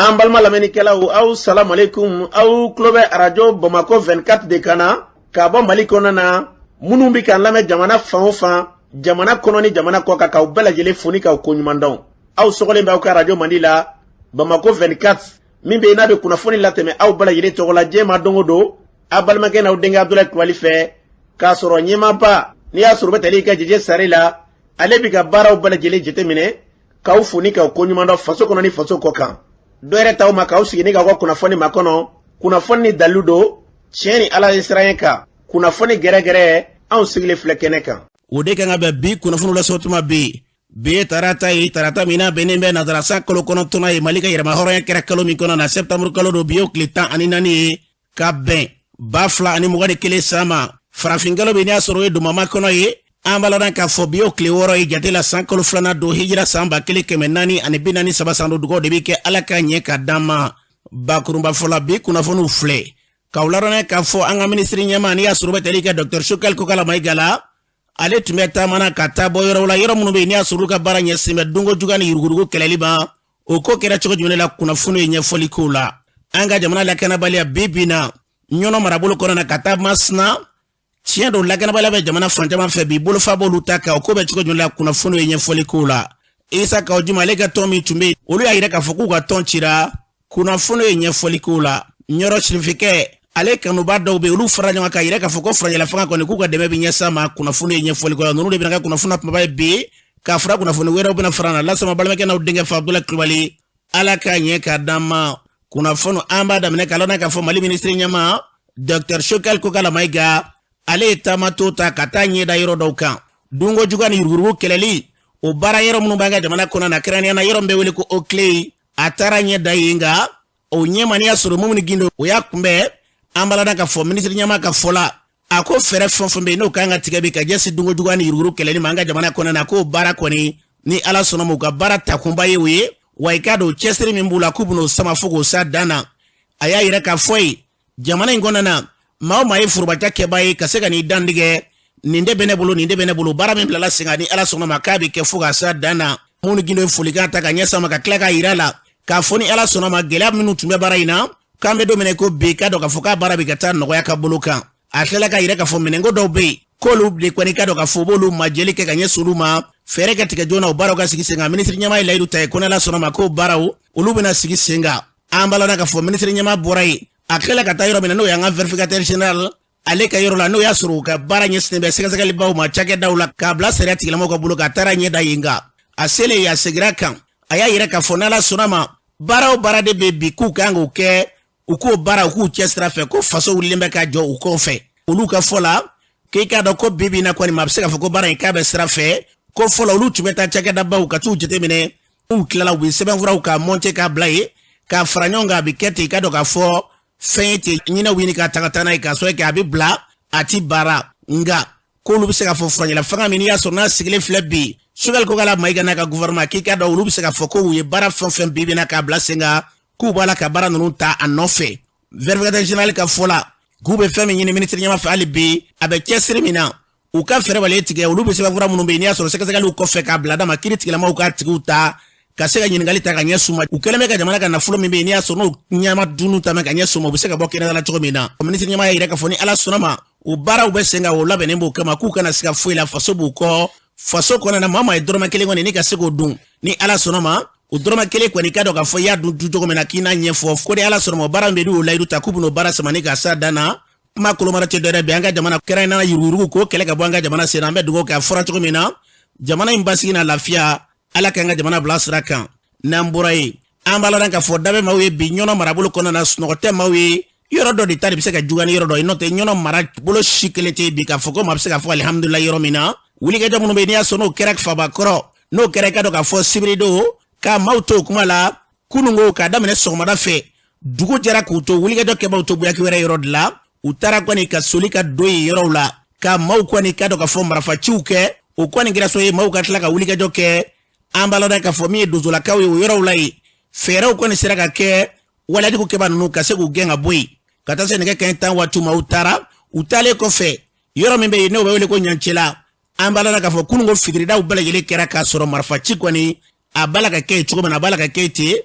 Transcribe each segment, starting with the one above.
an balma lamɛnnikɛlaw aw salamu alaikum aw tulo bɛ arajo Bamako 24 de kan na ka bɔ Mali kɔnɔ na minnu bɛ k'an lamɛn jamana fan o fan jamana kɔnɔ ni jamana kɔ kan k'aw bɛɛ lajɛlen fo ni k'aw ko ɲuman dɔn aw sɔgɔlen bɛ aw ka arajo Mandi la Bamako 24 min bɛ yen n'a bɛ kunnafoni latɛmɛ aw bɛɛ lajɛlen tɔgɔ la diɲɛ ma don o don a balimakɛ n'aw denkɛ Abdulaye Kulibali fɛ k'a sɔrɔ ɲɛmaaba n'i y'a sɔrɔ o bɛ tali kɛ Jeje Sare la ale bɛ ka baaraw bɛɛ lajɛlen jateminɛ k'aw fo ni k'aw ko ɲuman dɔn faso kɔnɔ ni faso kɔ kan dɔ yɛrɛ t'aw ma k'aw sigi ni k'aw ka kunnafoni ma kɔnɔ kunnafoni ni dalilu don tiɲɛ ni Ala ye siran kan kunnafoni gɛrɛgɛrɛ anw sigilen filɛ kɛnɛ kan o de kan ka bɛn bi kunnafoni lasɔrɔ tuma bi ye tarata ye tarata min n'a bɛnnen bɛ nadarasa kalo kɔnɔntɔnna ye Mali ka yɛrɛma hɔrɔnya kɛra kalo min kɔnɔ na septembre kalo don bi y'o tile 14 ye ka bɛn 2021 san ma farafinkalo bɛ n'a sɔrɔ o ye domama kɔnɔ ye an balana k'a fɔ bi y'o tile 6 ye jate la san kalo 2nan don hijira san 1443 san dugawu de bɛ kɛ Ala ka ɲɛ ka d'an ma bakurunba fɔla bi kunnafoniw filɛ k'aw ladɔnniya k'a fɔ an ka minisiri ɲɛma n'i y'a sɔrɔ o bɛ tali kɛ Dr Shukal Kokala Mayiga la ale tun bɛ taamana ka taa bɔ yɔrɔ la yɔrɔ minnu bɛ yen n'i y'a sɔrɔ olu ka baara ɲɛsin bɛ dongo juguya ni yurugurugu kɛlɛli ma o ko kɛra cogo jumɛn la kunnafoni ye ɲɛfɔli k'o la an ka jamana lakanabaliya bi bi na ɲɔnɔ marabolo kɔnɔ na ka taa Masina tiɲɛ don lakanabaliya bɛ jamana fan caman fɛ bi bolofa b'olu ta kan o ko bɛ cogo jumɛn la kunnafoni ye ɲɛfɔli k'o la Isa Kawujima ale ka tɔn min tun bɛ yen olu y'a yira k'a fɔ k'u ka tɔn cira kunnafoni ye ɲɛfɔli k'o la Ɲɔrɔ Sirifikɛ ale kanuba dɔw bɛ olu fara ɲɔgɔn kan yɛrɛ k'a fɔ ko farajɛla fanga kɔni k'u ka dɛmɛ bɛ ɲɛsa ma kunnafoni ye ɲɛfɔli kɔ ninnu de bɛna kɛ kunnafoni kumaba ye bi k'a fara kunnafoni wɛrɛw bɛna fara na lasama balimakɛ n'aw denkɛ fa Abdulaye Kulibali Ala ka ɲɛ ka d'an ma kunnafoni an b'a daminɛ k'a lɔn k'a fɔ Mali minisiri ɲɛma Dr Shukal Kokala Mayiga ale ye taamato ta ka taa ɲɛda yɔrɔ dɔw kan dongo juguya ni yurugurugu kɛlɛli o baara yɔrɔ minnu b'an ka jamana kɔnɔ na kɛrɛnkɛrɛnnenya na yɔrɔ min bɛ wele ko Okley a taara ɲɛda yen nka o ɲɛma n'i y'a sɔrɔ Mumuni Gindo o y'a kunbɛn an balada ka fɔ minisiri ɲɛma ka fɔ la a ko fɛrɛ fɛn fɛn bɛ yen n'o kan ka tigɛ bi ka jɛsi dongo juguya ni yurugurugu kɛlɛli ma an ka jamana kɔnɔ na k'o baara kɔni ni Ala sɔnna ma u ka baara takunba ye o ye wa i k'a dɔn cɛsiri min b'u la k'u bɛn'o sama fo k'o s'a dan na a y'a yira k'a fɔ ye jamana in kɔnɔna na maa o maa ye forobaca kɛba ye ka se ka n'i dan tigɛ nin de bɛ ne bolo nin de bɛ ne bolo baara min bilala sen kan ni Ala sɔnna ma k'a bɛ kɛ fo k'a s'a dan na Mumuni Gindo ye folikan ta ka ɲɛsin a ma ka tila k'a yira la k'a fɔ ni Ala sɔnna ma gɛlɛya minnu tun bɛ baara in na k'an bɛ don min na ko bi k'a dɔn k'a fɔ k'a baara bɛ ka taa nɔgɔya ka bolo kan a tilala ka yira k'a fɔ minɛnko dɔw bɛ yen k'olu de kɔni k'a dɔn k'a fɔ u b'olu majɛli kɛ ka ɲɛsin olu ma fɛɛrɛ ka tigɛ joona o baaraw ka sigi sen kan minisiri ɲɛma ye layidu ta ye ko n'Ala sɔnna ma k'o baaraw olu bɛna sigi sen kan an balana k'a fɔ minisiri ɲɛma bɔra yen a tilala ka taa yɔrɔ min na n'o y'an ka vérificateur général ale ka yɔrɔ la n'o y'a sɔrɔ u ka baara ɲɛsinnen bɛ sɛgɛsɛgɛlibaw ma cakɛdaw la k'a bila sariya tigilamɔgɔw ka bolo k'a taara ɲɛ da yen nka a selen yen a segira kan a y'a yira k'a fɔ n'Ala sɔnna ma baara o baara de bɛ bi k'u kan k'o kɛ u k'o baara u k'u cɛ sira fɛ ko faso wulilen bɛ ka jɔ u kɔfɛ olu ka fɔ la k'i k'a dɔn ko bibi na kɔni ma a bɛ se k'a fɔ ko baara in k'a bɛ sira fɛ ko fɔlɔ olu tun bɛ taa cakɛdabaw ka t'u jateminɛ n'u tilala u bɛ sɛbɛnfuraw k'a monter k'a bila yen k'a fara ɲɔgɔn kan a bɛ kɛ ten k'a dɔn k'a fɔ fɛn ye ten ɲinɛw ɲini k'a ta ka taa n'a ye k'a sɔrɔ kɛ a bɛ bila a ti baara nga k'olu bɛ se k'a fɔ farajɛla fanga min n'i y'a sɔrɔ n'a sigilen filɛ bi Shukal Kokala Mayiga n'a ka gouvernement k'i k'a dɔn olu bɛ se k'a fɔ ko u ye baara fɛn fɛn bibi na k'a bila sen kan k'u b'a la ka baara ninnu ta a nɔfɛ vérificateur général ka fɔ la k'u bɛ fɛn min ɲini minisiri ɲɛma fɛ hali bi a bɛ cɛsiri min na u ka fɛɛrɛ wale tigɛ olu bɛ sɛbɛnfura minnu bɛ yen n'i y'a sɔrɔ sɛgɛsɛgɛliw kɔfɛ k'a bila d'a ma kiiri tigilamaw k'a tigiw ta ka se ka ɲininkali ta ka ɲɛ suma u kɛlen bɛ ka jamana ka nafolo min bɛ yen n'i y'a sɔrɔ n'o ɲɛma dunun ta mɛ ka ɲɛ suma u bɛ se ka bɔ kɛnɛda la cogo min na minisiri ɲɛma y'a yira k'a fɔ ni Ala sɔnna ma u baaraw bɛ sen kan o labɛnnen b'o kama k'u kana se ka foyi la faso b'u kɔ faso kɔnɔna maa maa ye dɔrɔmɛ kelen kɔni ni ka se k'o dun ni Ala sɔnna ma o dɔrɔmɛ kelen kɔni k'a dɔn k'a fɔ i y'a dun cogo min na k'i n'a ɲɛfɔ ko ni Ala sɔnna ma o baara min bɛ y'o layidu ta k'u bɛn'o baara sama ni k'a s'a dan na kuma kolomara tɛ dɔwɛrɛ bɛ an ka jamana kɛrɛnkɛrɛnnenya yurugurugu k'o kɛlɛ ka bɔ an ka jamana sen na an bɛ dugawu kɛ a fɔra cogo min na jamana in basigi na lafiya Ala k'an ka jamana bila sira kan n'an bɔra yen an b'a la k'a fɔ dabɛ maaw ye bi ɲɔnɔ marabolo kɔnɔna na sunɔgɔ tɛ maaw ye yɔrɔ dɔ de ta de bɛ se ka juguya ni yɔrɔ dɔ ye n'o tɛ ɲɔnɔ mara bolo si kelen tɛ bi k'a fɔ ko maa bɛ se k'a fɔ alihamudulilayi yɔrɔ min na wulikɛjɔ minnu bɛ yen n'i y'a sɔrɔ n'o kɛra fabakɔrɔ n'o kɛra i ka dɔn k'a fɔ sibirido k'a maaw to o kuma la kununko k'a daminɛ sɔgɔmada fɛ dugu jɛra k'u to wulikɛjɔ kɛbaaw to buyaki wɛrɛ yɔrɔ de la u taara kɔni ka soli ka don yen yɔrɔw la ka maaw kɔni ka dɔn k'a fɔ marifaciw kɛ o kɔni kɛra so ye maaw ka tila ka wulikɛjɔ kɛ an b'a lɔn k'a fɔ min ye donsolakaw ye o yɔrɔw la yen fɛɛrɛw kɔni sera ka kɛ walajugu kɛba ninnu ka se k'u gɛn ka bɔ yen ka taa se nɛgɛ kanɲɛ 10 waati ma u taara u taalen kɔfɛ yɔrɔ min bɛ yen n'o bɛ wele ko Ɲancela an b'a lɔn k'a fɔ kununko fitiridaw bɛɛ lajɛlen kɛra k'a sɔrɔ marifaci kɔni a b'a la ka kɛ cogo min na a b'a la ka kɛ ten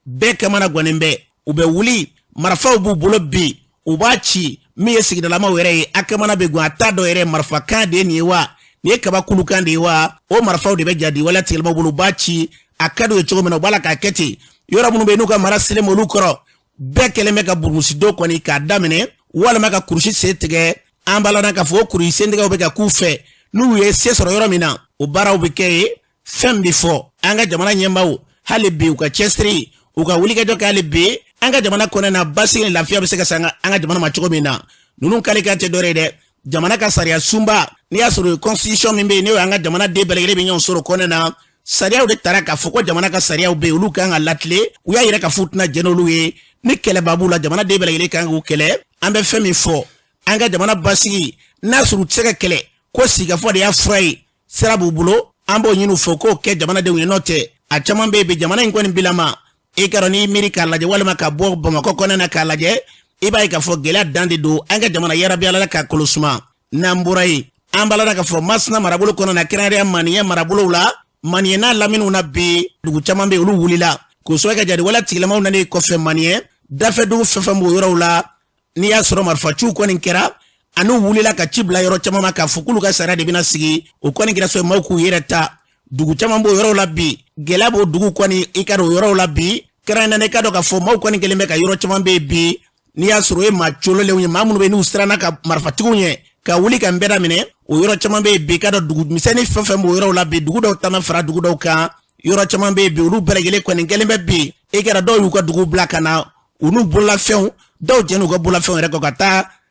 bɛɛ kamana gwanen bɛ u bɛ wuli marifaw b'u bolo bi u b'a ci min ye sigidalamaw yɛrɛ ye a kamana bɛ gun a t'a dɔ yɛrɛ marifakan de ye nin ye wa nin ye kabakulukan de ye wa o marifaw de bɛ jadi wala tigɛlamaw bolo u b'a ci a ka d'u ye cogo min na u b'a la k'a kɛ ten yɔrɔ minnu bɛ n'u ka mara selen olu kɔrɔ bɛɛ kɛlen bɛ ka burumusidon kɔni k'a daminɛ walima ka kurusi sen tigɛ an b'a la k'a fɔ o kurusi sen tigɛw bɛ ka k'u fɛ n'u ye se sɔrɔ yɔrɔ min na o baaraw bɛ kɛ ye fɛn bɛ fɔ an ka jamana ɲɛmaaw hali bi u ka cɛsiri u ka wulikajɔ kɛ hali bi an ka jamana kɔnɔ na basigi ni lafiya bɛ se ka san an ka jamana ma cogo min na ninnu kalikan tɛ dɔwɛrɛ ye dɛ jamana ka sariya sunba n'i y'a sɔrɔ constitution min bɛ yen n'o y'an ka jamana den bɛɛ lajɛlen bɛ ɲɔgɔn sɔrɔ kɔnɔ na sariyaw de taara k'a fɔ ko jamana ka sariyaw bɛ yen olu kan ka latile u y'a yɛrɛ ka fu tɛna jɛn n'olu ye ni kɛlɛba b'u la jamana den bɛɛ lajɛlen kan k'u kɛlɛ an bɛ fɛn min fɔ an ka jamana basigi n'a sɔrɔ u tɛ se ka kɛlɛ ko sigikafɔ de y'a fura ye sira b'u bolo an b'o ɲini u fɛ k'o kɛ jamanadenw ye n'o tɛ a caman bɛ yen bi jamana in kɔni bilama i ka dɔn n'i miiri k'a lajɛ walima ka bɔ bamakɔ kɔnɔ na k'a lajɛ i b'a ye k'a fɔ gɛlɛya dan de don an ka jamana yarabi ala ka kolosuma n'an bɔra yen an b'a la k'a fɔ masina marabolo kɔnɔ na kɛrɛnkɛrɛnya maniɲɛ marabolow la maniɲɛ n'a laminiw na bi dugu caman bɛ yen olu wulila k'o sɔrɔ ka jadi wala tigilamaw nalen kɔfɛ maniɲɛ dafɛdugu fɛn fɛn b'o yɔrɔw la n'i y'a sɔrɔ marifaciw kɔni kɛra an'u wulila ka ci bila yɔrɔ caman ma k'a fɔ k'olu ka sariya de bɛna sigi o kɔni kɛra sɔrɔ maaw k'u yɛrɛ ta dugu caman b'o yɔrɔw la bi gɛlɛya b'o dugu kɔni i ka dɔn o yɔrɔw la bi kɛrɛnkɛrɛnnen i ka dɔn k'a fɔ maaw kɔni kɛlen bɛ ka yɔrɔ caman bɛ yen bi n'i y'a sɔrɔ o ye maa cololenw ye maa minnu bɛ n'u siranna ka marifatigiw ɲɛ ka wuli ka n bɛɛ daminɛ o yɔrɔ caman bɛ yen bi i ka dɔn dugu misɛnnin fɛn fɛn b'o yɔrɔw la bi dugu dɔw taama fara dugu dɔw kan yɔrɔ caman bɛ yen bi olu bɛɛ lajɛlen kɔni kɛlen bɛ bi i kɛra dɔw y'u ka dugu bila ka na u n'u bololafɛnw dɔw jɛn'u ka bololafɛnw yɛrɛ kɔ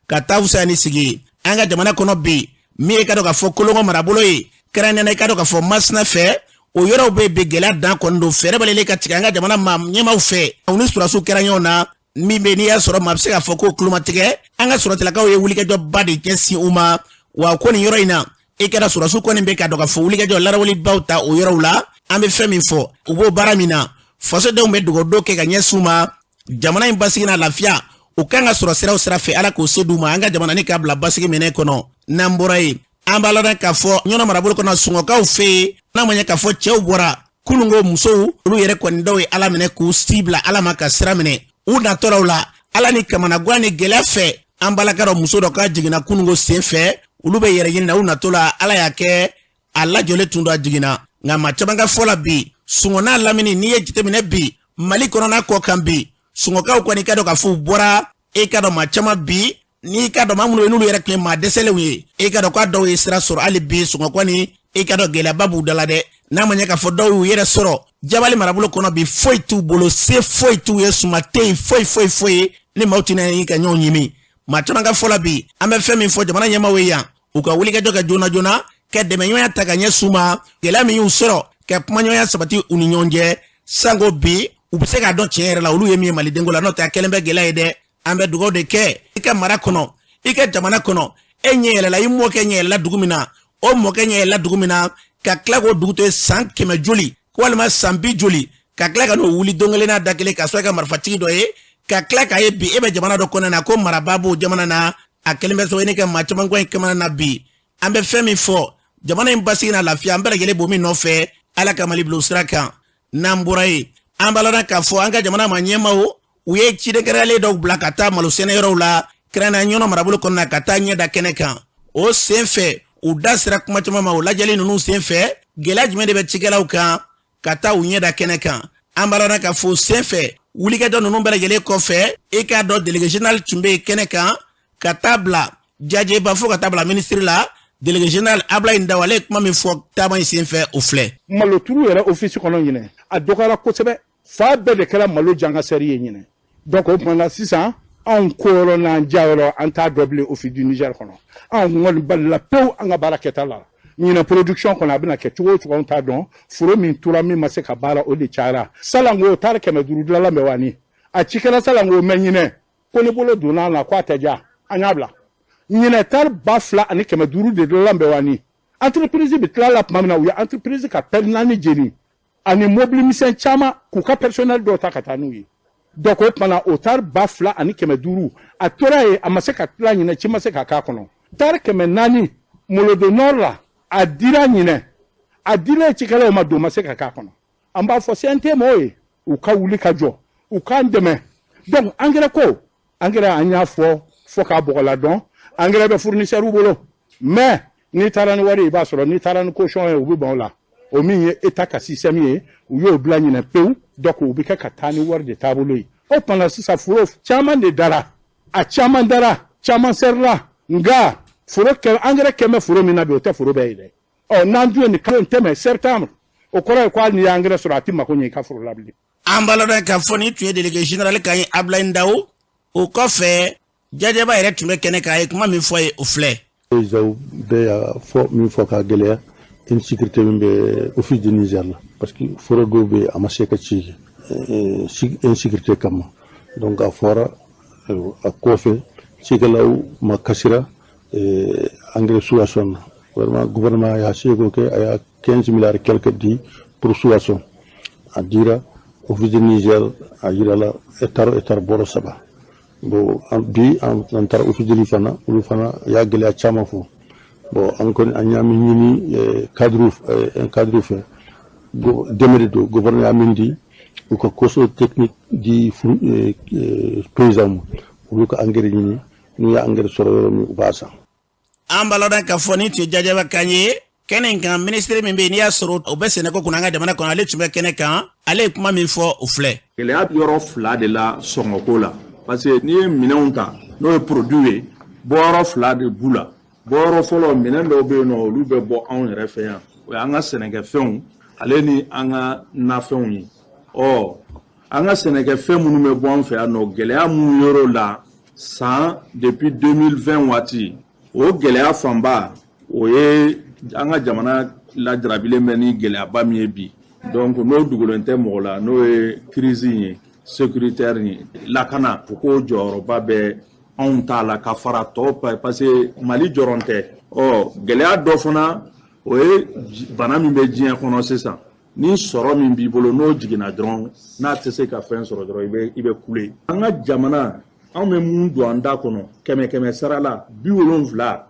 ka taa fusaya ni sigi ye an ka jamana kɔnɔ bi min ye ka dɔn k'a fɔ kolongo marabolo ye kɛrɛnkɛrɛnnen i ka dɔn k'a fɔ masina fɛ o yɔrɔw bɛ bi gɛlɛya dan kɔni don fɛɛrɛ bɛ ka tigɛ an ka jamana ɲɛmaaw fɛ u ni surasiw kɛra ɲɔgɔn na min bɛ n'i y'a sɔrɔ maa bɛ se k'a fɔ k'o tulomatigɛ an ka sɔrɔtilakaw ye wulikajɔba de ɲɛsin u ma wa ko nin yɔrɔ in na i kɛra surasiw kɔni bɛ ka dɔn k'a fɔ wulikajɔ larawalibaw ta o yɔrɔw la an bɛ fɛn min fɔ u b'o baara min na fasodenw bɛ dogodo kɛ ka ɲɛsin u ma jamana in basigi n'a lafiya u kan ka sɔrɔ siraw sira fɛ ala k'o se d'u ma an ka jamana ni k'a bila basigi minɛ kɔnɔ n'an bɔra yen an b'a la k'a fɔ ɲɔnɔ marabolo kɔnɔ sɔngɔkaw fɛ yen n'a ma ɲɛ k'a fɔ cɛw bɔra kunungo musow olu yɛrɛ kɔni dɔw ye ala minɛ k'u si bila ala ma ka sira minɛ u natɔlaw la ala ni kamanagan ni gɛlɛya fɛ an balaka dɔ muso dɔ ka jiginna kunungo sen fɛ olu bɛ yɛrɛ ɲini na u natɔ la ala y'a kɛ a lajɔlen tun don a jiginna nka maa caman ka fɔ la bi sɔngɔ n'a lamini n'i ye jateminɛ bi mali kɔnɔna kɔ kan bi sɔngɔkaw kɔni ka dɔn k'a fɔ u bɔra i ka dɔn maa caman bi n'i ka dɔn maa minnu ye n'olu yɛrɛ tun ye maa dɛsɛlenw ye i ka dɔn k'a dɔw ye sira sɔrɔ hali bi sɔngɔ kɔni i ka dɔn gɛlɛyaba b'u da la dɛ n'a ma ɲɛ k'a fɔ dɔw y'u yɛrɛ sɔrɔ jabali marabolo kɔnɔ bi foyi t'u bolo se foyi t'u ye suma tɛ yen foyi ni maaw tɛna yen ka ɲɔgɔn ɲimi maa caman ka fɔ la bi an bɛ fɛn min fɔ jamana ɲɛmaaw ye yan u ka wulikajɔ kɛ joona joona ka dɛmɛɲɔgɔnya ta ka ɲɛ s'u ma gɛlɛya min y'u sɔrɔ ka kumaɲɔgɔnya sabati u ni ɲɔgɔn cɛ sanko bi u bɛ se k'a dɔn tiɲɛ yɛrɛ la olu ye min ye malidenko la n'o tɛ a kɛlen bɛ gɛlɛya ye dɛ an bɛ dugawu de kɛ i ka mara kɔnɔ i ka jamana kɔnɔ e ɲɛ yɛlɛla i mɔkɛ ɲɛ yɛlɛla dugu min na o mɔkɛ ɲɛ yɛlɛla dugu min na ka tila k'o dugu to ye san 100 joli walima san 20 joli ka tila ka n'o wuli don kelen n'a da kelen ka sɔrɔ ka marifatigi dɔ ye ka tila k'a ye bi e bɛ jamana dɔ kɔnɔ na ko marabaa b'o jamana na a kelen bɛ sɔrɔ e ni ka maa caman kɔ in kamana na bi an bɛ fɛn min fɔ jamana in basigi na lafiya an bɛɛ lajɛlen b'o min nɔfɛ ala ka mali bila o sira kan n'an bɔra yen an b'a la k'a fɔ an ka jamana ma ɲɛmaaw u ye ciden kɛrɛnkɛrɛnlen dɔw bila ka taa malo sɛnɛyɔrɔw la kɛrɛnkɛrɛnnenya ɲɔnɔ marabolo kɔnɔ na ka taa ɲɛda kɛnɛ kan o sen fɛ u da sera kuma caman ma o lajɛli ninnu sen fɛ gɛlɛya jumɛn de bɛ cikɛlaw kan ka taa u ɲɛda kɛnɛ kan an b'a la k'a fɔ sen fɛ wulikajɔ ninnu bɛɛ lajɛlen kɔfɛ i k'a dɔn délégué général tun bɛ kɛnɛ kan ka taa bila jajɛba fo ka taa bila ministre la délégué général Ablaye Ndaw ale kuma min fɔ taama in sen fɛ o filɛ. maloturu yɛrɛ office kɔnɔ ɲinɛ a dɔgɔyara kosɛbɛ fa bɛɛ de kɛra malo jangasɛri ye ɲinɛ donc o tuma na sisan anw ko yɔrɔ n'an ja yɔrɔ an t'a dɔ bilen office du Niger kɔnɔ anw kɔni balila pewu an ka baara kɛta la ɲinɛ production kɔnɔ a bɛna kɛ cogo o cogo anw t'a dɔn foro min tora min ma se ka baara o de cayara salango taari 500 dilanla mɛ wani a cikɛla salango mɛ ɲinɛ ko ne bolo donna a la ko a tɛ ja an y'a bila ɲinɛ taari 2,500 de dilanla mɛ wani entreprise bɛ tila la tuma min na u ye entreprise ka pɛri 4 jeni ani mobili misɛn caman k'u ka personnel dɔw ta ka taa n'u ye donc o tuma na o taari 2,500 a tora yen a ma se ka tila ɲinɛ ci ma se ka k'a kɔnɔ taari 400 Molodo Nord la a dira ɲinɛ a dira cikɛlaw ma don ma se ka k'a kɔnɔ an b'a fɔ CNT mɔgɔw ye u ka wuli ka jɔ u k'an dɛmɛ donc engrais ko engrais an y'a fɔ k'a bɔgɔla dɔn engrais bɛ fournisseur bolo mais n'i taara ni wari i b'a sɔrɔ n'i taara ni caution ye u bɛ ban o la o min ye état ka système ye u y'o bila ɲinɛ pewu donc u bɛ kɛ ka taa ni wari de taabolo ye o tuma na sisan foro caman de dara a caman dara caman sɛrila nka foro engrais kɛmɛ foro min na bi o tɛ foro bɛɛ ye dɛ ɔ n'an dun ye nin kalo in tɛmɛ septembre o kɔrɔ ye ko hali n'i ye engrais sɔrɔ a tɛ mako ɲɛ i ka foro la bilen. an b'a lɔn k'a fɔ ni tun ye délégué général kan ye Ablaye Ndao o kɔfɛ Jadjaba yɛrɛ tun bɛ kɛnɛ kan a ye kuma min fɔ ye o filɛ. Président bɛɛ y'a fɔ min fɔ k'a gɛlɛya insécurité min bɛ office du Niger la parce que foro dɔw bɛ a ma se ka ci insécurité kama donc a fɔra a kɔfɛ cikɛlaw ma kasira engrais sourasson na vraiment gouvernement y'a se k'o kɛ a y'a 15 milliards quelque di pour sourasson a dira office du Niger a yirala hectare bɔrɔ 3 bon bi an taara office du fana olu fana y'a gɛlɛya caman fɔ bon an kɔni an y'a min ɲini cadre fɛ dɛmɛ de don gouvernement y'a min di u ka conseil technique di paysan ma olu ka engrais ɲini n'u y'a engrais sɔrɔ yɔrɔ min u b'a san. an b'a lɔn k'a fɔ ni tun ye Jadjaba kan ye kɛnɛ in kan ministre min bɛ yen n'i y'a sɔrɔ o bɛ sɛnɛko kunna an ka jamana kɔnɔ ale tun bɛ kɛnɛ kan ale ye kuma min fɔ o filɛ. gɛlɛya yɔrɔ 2 de la sɔngɔko la parce que n'i ye minɛnw ta n'o ye produit ye bɔyɔrɔ 2 de b'u la bɔyɔrɔ fɔlɔ minɛn dɔw bɛ yen nɔ olu bɛ bɔ anw yɛrɛ fɛ yan o y'an ka sɛnɛkɛfɛnw ale ni an ka nafɛnw ye ɔ an ka sɛnɛkɛfɛn minnu bɛ bɔ an fɛ yan nɔ gɛlɛya minnu yɔrɔ la san depuis 2020 waati o gɛlɛya fanba o ye an ka jamana lajarabilen bɛ ni gɛlɛyaba min ye bi donc n'o dogolen tɛ mɔgɔ la n'o ye crise ye sécuritaire ye lakana o ko jɔyɔrɔba bɛ anw t'a la ka fara tɔw parce que Mali jɔrɔn tɛ ɔ gɛlɛya dɔ fana o ye bana min bɛ diɲɛ kɔnɔ sisan ni sɔrɔ min b'i bolo n'o jiginna dɔrɔn n'a tɛ se ka fɛn sɔrɔ dɔrɔn i bɛ kule an ka jamana anw bɛ mun don an da kɔnɔ 100 sara la 70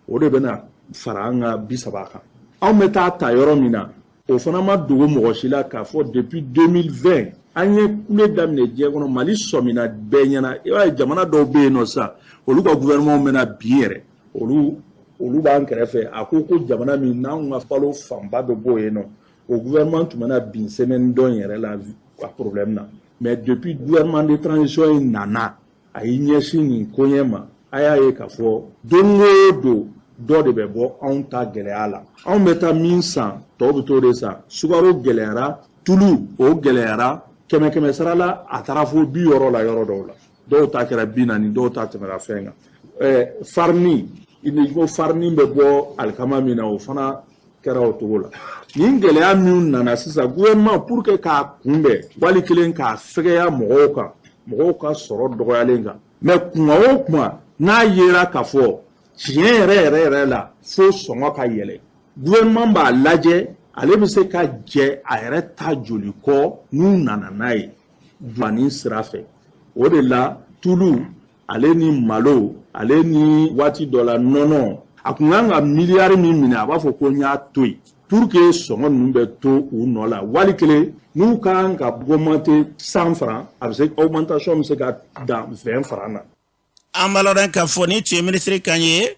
o de bɛna fara an ka 30 kan anw bɛ taa ta yɔrɔ min na o fana ma dogo mɔgɔ si la k'a fɔ depuis 2020 an ye kule daminɛ diɲɛ kɔnɔ Mali sɔmina bɛɛ ɲɛna i b'a ye jamana dɔw bɛ yen nɔ sisan olu ka gouvernement bɛna bi yɛrɛ olu b'an kɛrɛfɛ a ko jamana min n'anw ka balo fanba bɛ bɔ yen nɔ o gouvernement tun bɛna bin semaine dɔ yɛrɛ la a problème na mais depuis gouvernement de transition in nana a y'i ɲɛsin nin koɲɛ ma a y'a ye k'a fɔ don o don dɔ de bɛ bɔ anw ta gɛlɛya la anw bɛ taa min san tɔw bɛ t'o de san sukaro gɛlɛyara tulu o gɛlɛyara 100 sara la a taara fo 60 la yɔrɔ dɔw la dɔw ta kɛra 40 dɔw ta tɛmɛra fɛn kan farni i ko farni bɛ bɔ alikama min na o fana kɛra o cogo la nin gɛlɛya min nana sisan gouvernement pour que k'a kunbɛn wali kelen k'a fɛgɛya mɔgɔw ka sɔrɔ dɔgɔyalen kan mais kuma o kuma n'a yera k'a fɔ tiɲɛ yɛrɛ la fo sɔngɔ ka yɛlɛ gouvernement b'a lajɛ ale bɛ se ka jɛ a yɛrɛ ta joli kɔ n'u nana n'a ye duwanin sira fɛ o de la tulu ale ni malo ale ni waati dɔ la nɔnɔ a kun kan ka miliyari min minɛ a b'a fɔ ko n y'a to yen pour que sɔngɔ ninnu bɛ to u nɔ la wali kelen n'u kan ka augmenter 100 francs a bɛ se augmentation bɛ se ka dan 20 francs na. an b'a lɔn k'a fɔ ni tun ye ministre kan ye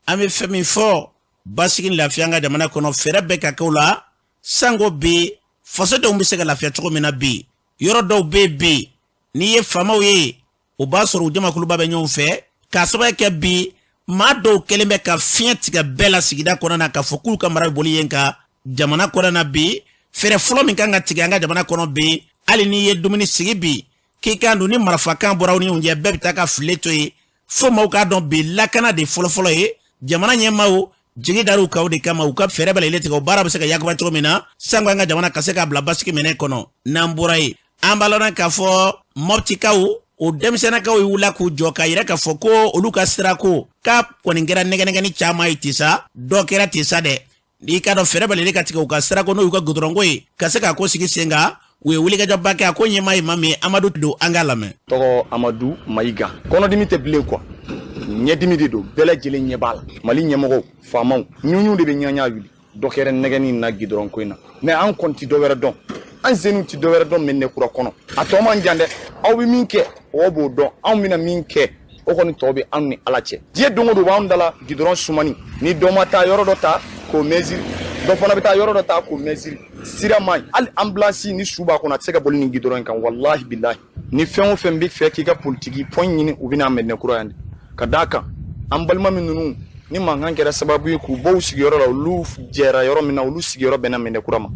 an bɛ fɛn min fɔ basigi ni lafiya an ka jamana kɔnɔ fɛɛrɛ bɛɛ ka kɛ o la sango bɛ fasodenw bɛ se ka lafiya cogo min na bi yɔrɔ dɔw bɛ yen bi n'i ye faamaw ye o b'a sɔrɔ u jamakuluba bɛ ɲɔgɔn fɛ k'a sababu kɛ bi maa dɔw kɛlen bɛ ka fiɲɛ tigɛ bɛɛ la sigida kɔnɔ na k'a fɔ k'u ka mara bɛ boli yen ka jamana kɔnɔ na bi fɛɛrɛ fɔlɔ min kan ka tigɛ an ka jamana kɔnɔ bi hali n'i ye dumuni sigi bi k'i kan don ni marifakan bɔra ni ɲɔgɔn cɛ bɛɛ bɛ taa ka file to yen fo maaw k'a dɔn bi lakana de fɔlɔfɔlɔ ye jamana ɲɛmaaw jigi dar'u kan o de kama u ka fɛɛrɛ bɛɛ lajɛlen tigɛ o baara bɛ se ka yakuba cogo min na sango an ka jamana ka se k'a bila basigi minɛ kɔnɔ n'an bɔra yen an b'a lɔn k'a fɔ mɔptikaw o denmisɛnnakaw ye wula k'u jɔ k'a yira k'a fɔ ko olu ka sirako k'a kɔni kɛra nɛgɛnɛgɛni caman ye ten sa dɔ kɛra ten sa dɛ n'i ka dɔn fɛɛrɛ bɛɛ lajɛlen ka tigɛ u ka sirako n'o y'u ka gudɔrɔnko ye ka se k'a ko sigi sen kan u ye wulikajɔba kɛ a ko ɲɛmaa ye maa min ye Amadu don an k'a lamɛn. tɔgɔ Amadu Mayiga kɔnɔdimi tɛ bilen quoi ɲɛdimi de don bɛɛ lajɛlen ɲɛ b'a la Mali ɲɛmɔgɔw faamaw ɲuɲu de bɛ ɲaɲa wuli dɔ kɛra nɛgɛni na gidɔrɔnko in na mais an kɔni tɛ dɔ wɛrɛ dɔn an zenu ti dɔwɛrɛ dɔn mɛnɛ kura kɔnɔ a tɔ man jan dɛ aw bɛ min kɛ o b'o dɔn anw bɛna min kɛ o kɔni tɔ bɛ anw ni ala cɛ diɲɛ don o don b'anw dala gidɔrɔn sumani ni dɔ ma taa yɔrɔ dɔ ta k'o mesure dɔ fana bɛ taa yɔrɔ dɔ ta k'o mesure sira man ɲi hali ambulance ni su b'a kɔnɔ a tɛ se ka boli ni gidɔrɔn in kan walahi bilahi ni fɛn o fɛn bɛ fɛ k'i ka politiki pɔn ɲini u bɛna mɛnɛ kura yan ka d'a kan an balima min ninnu ni mankan kɛra sababu ye k'u bɔ u sigiyɔrɔ la olu jɛra yɔrɔ min na olu sigiyɔrɔ bɛnna mɛnɛkura ma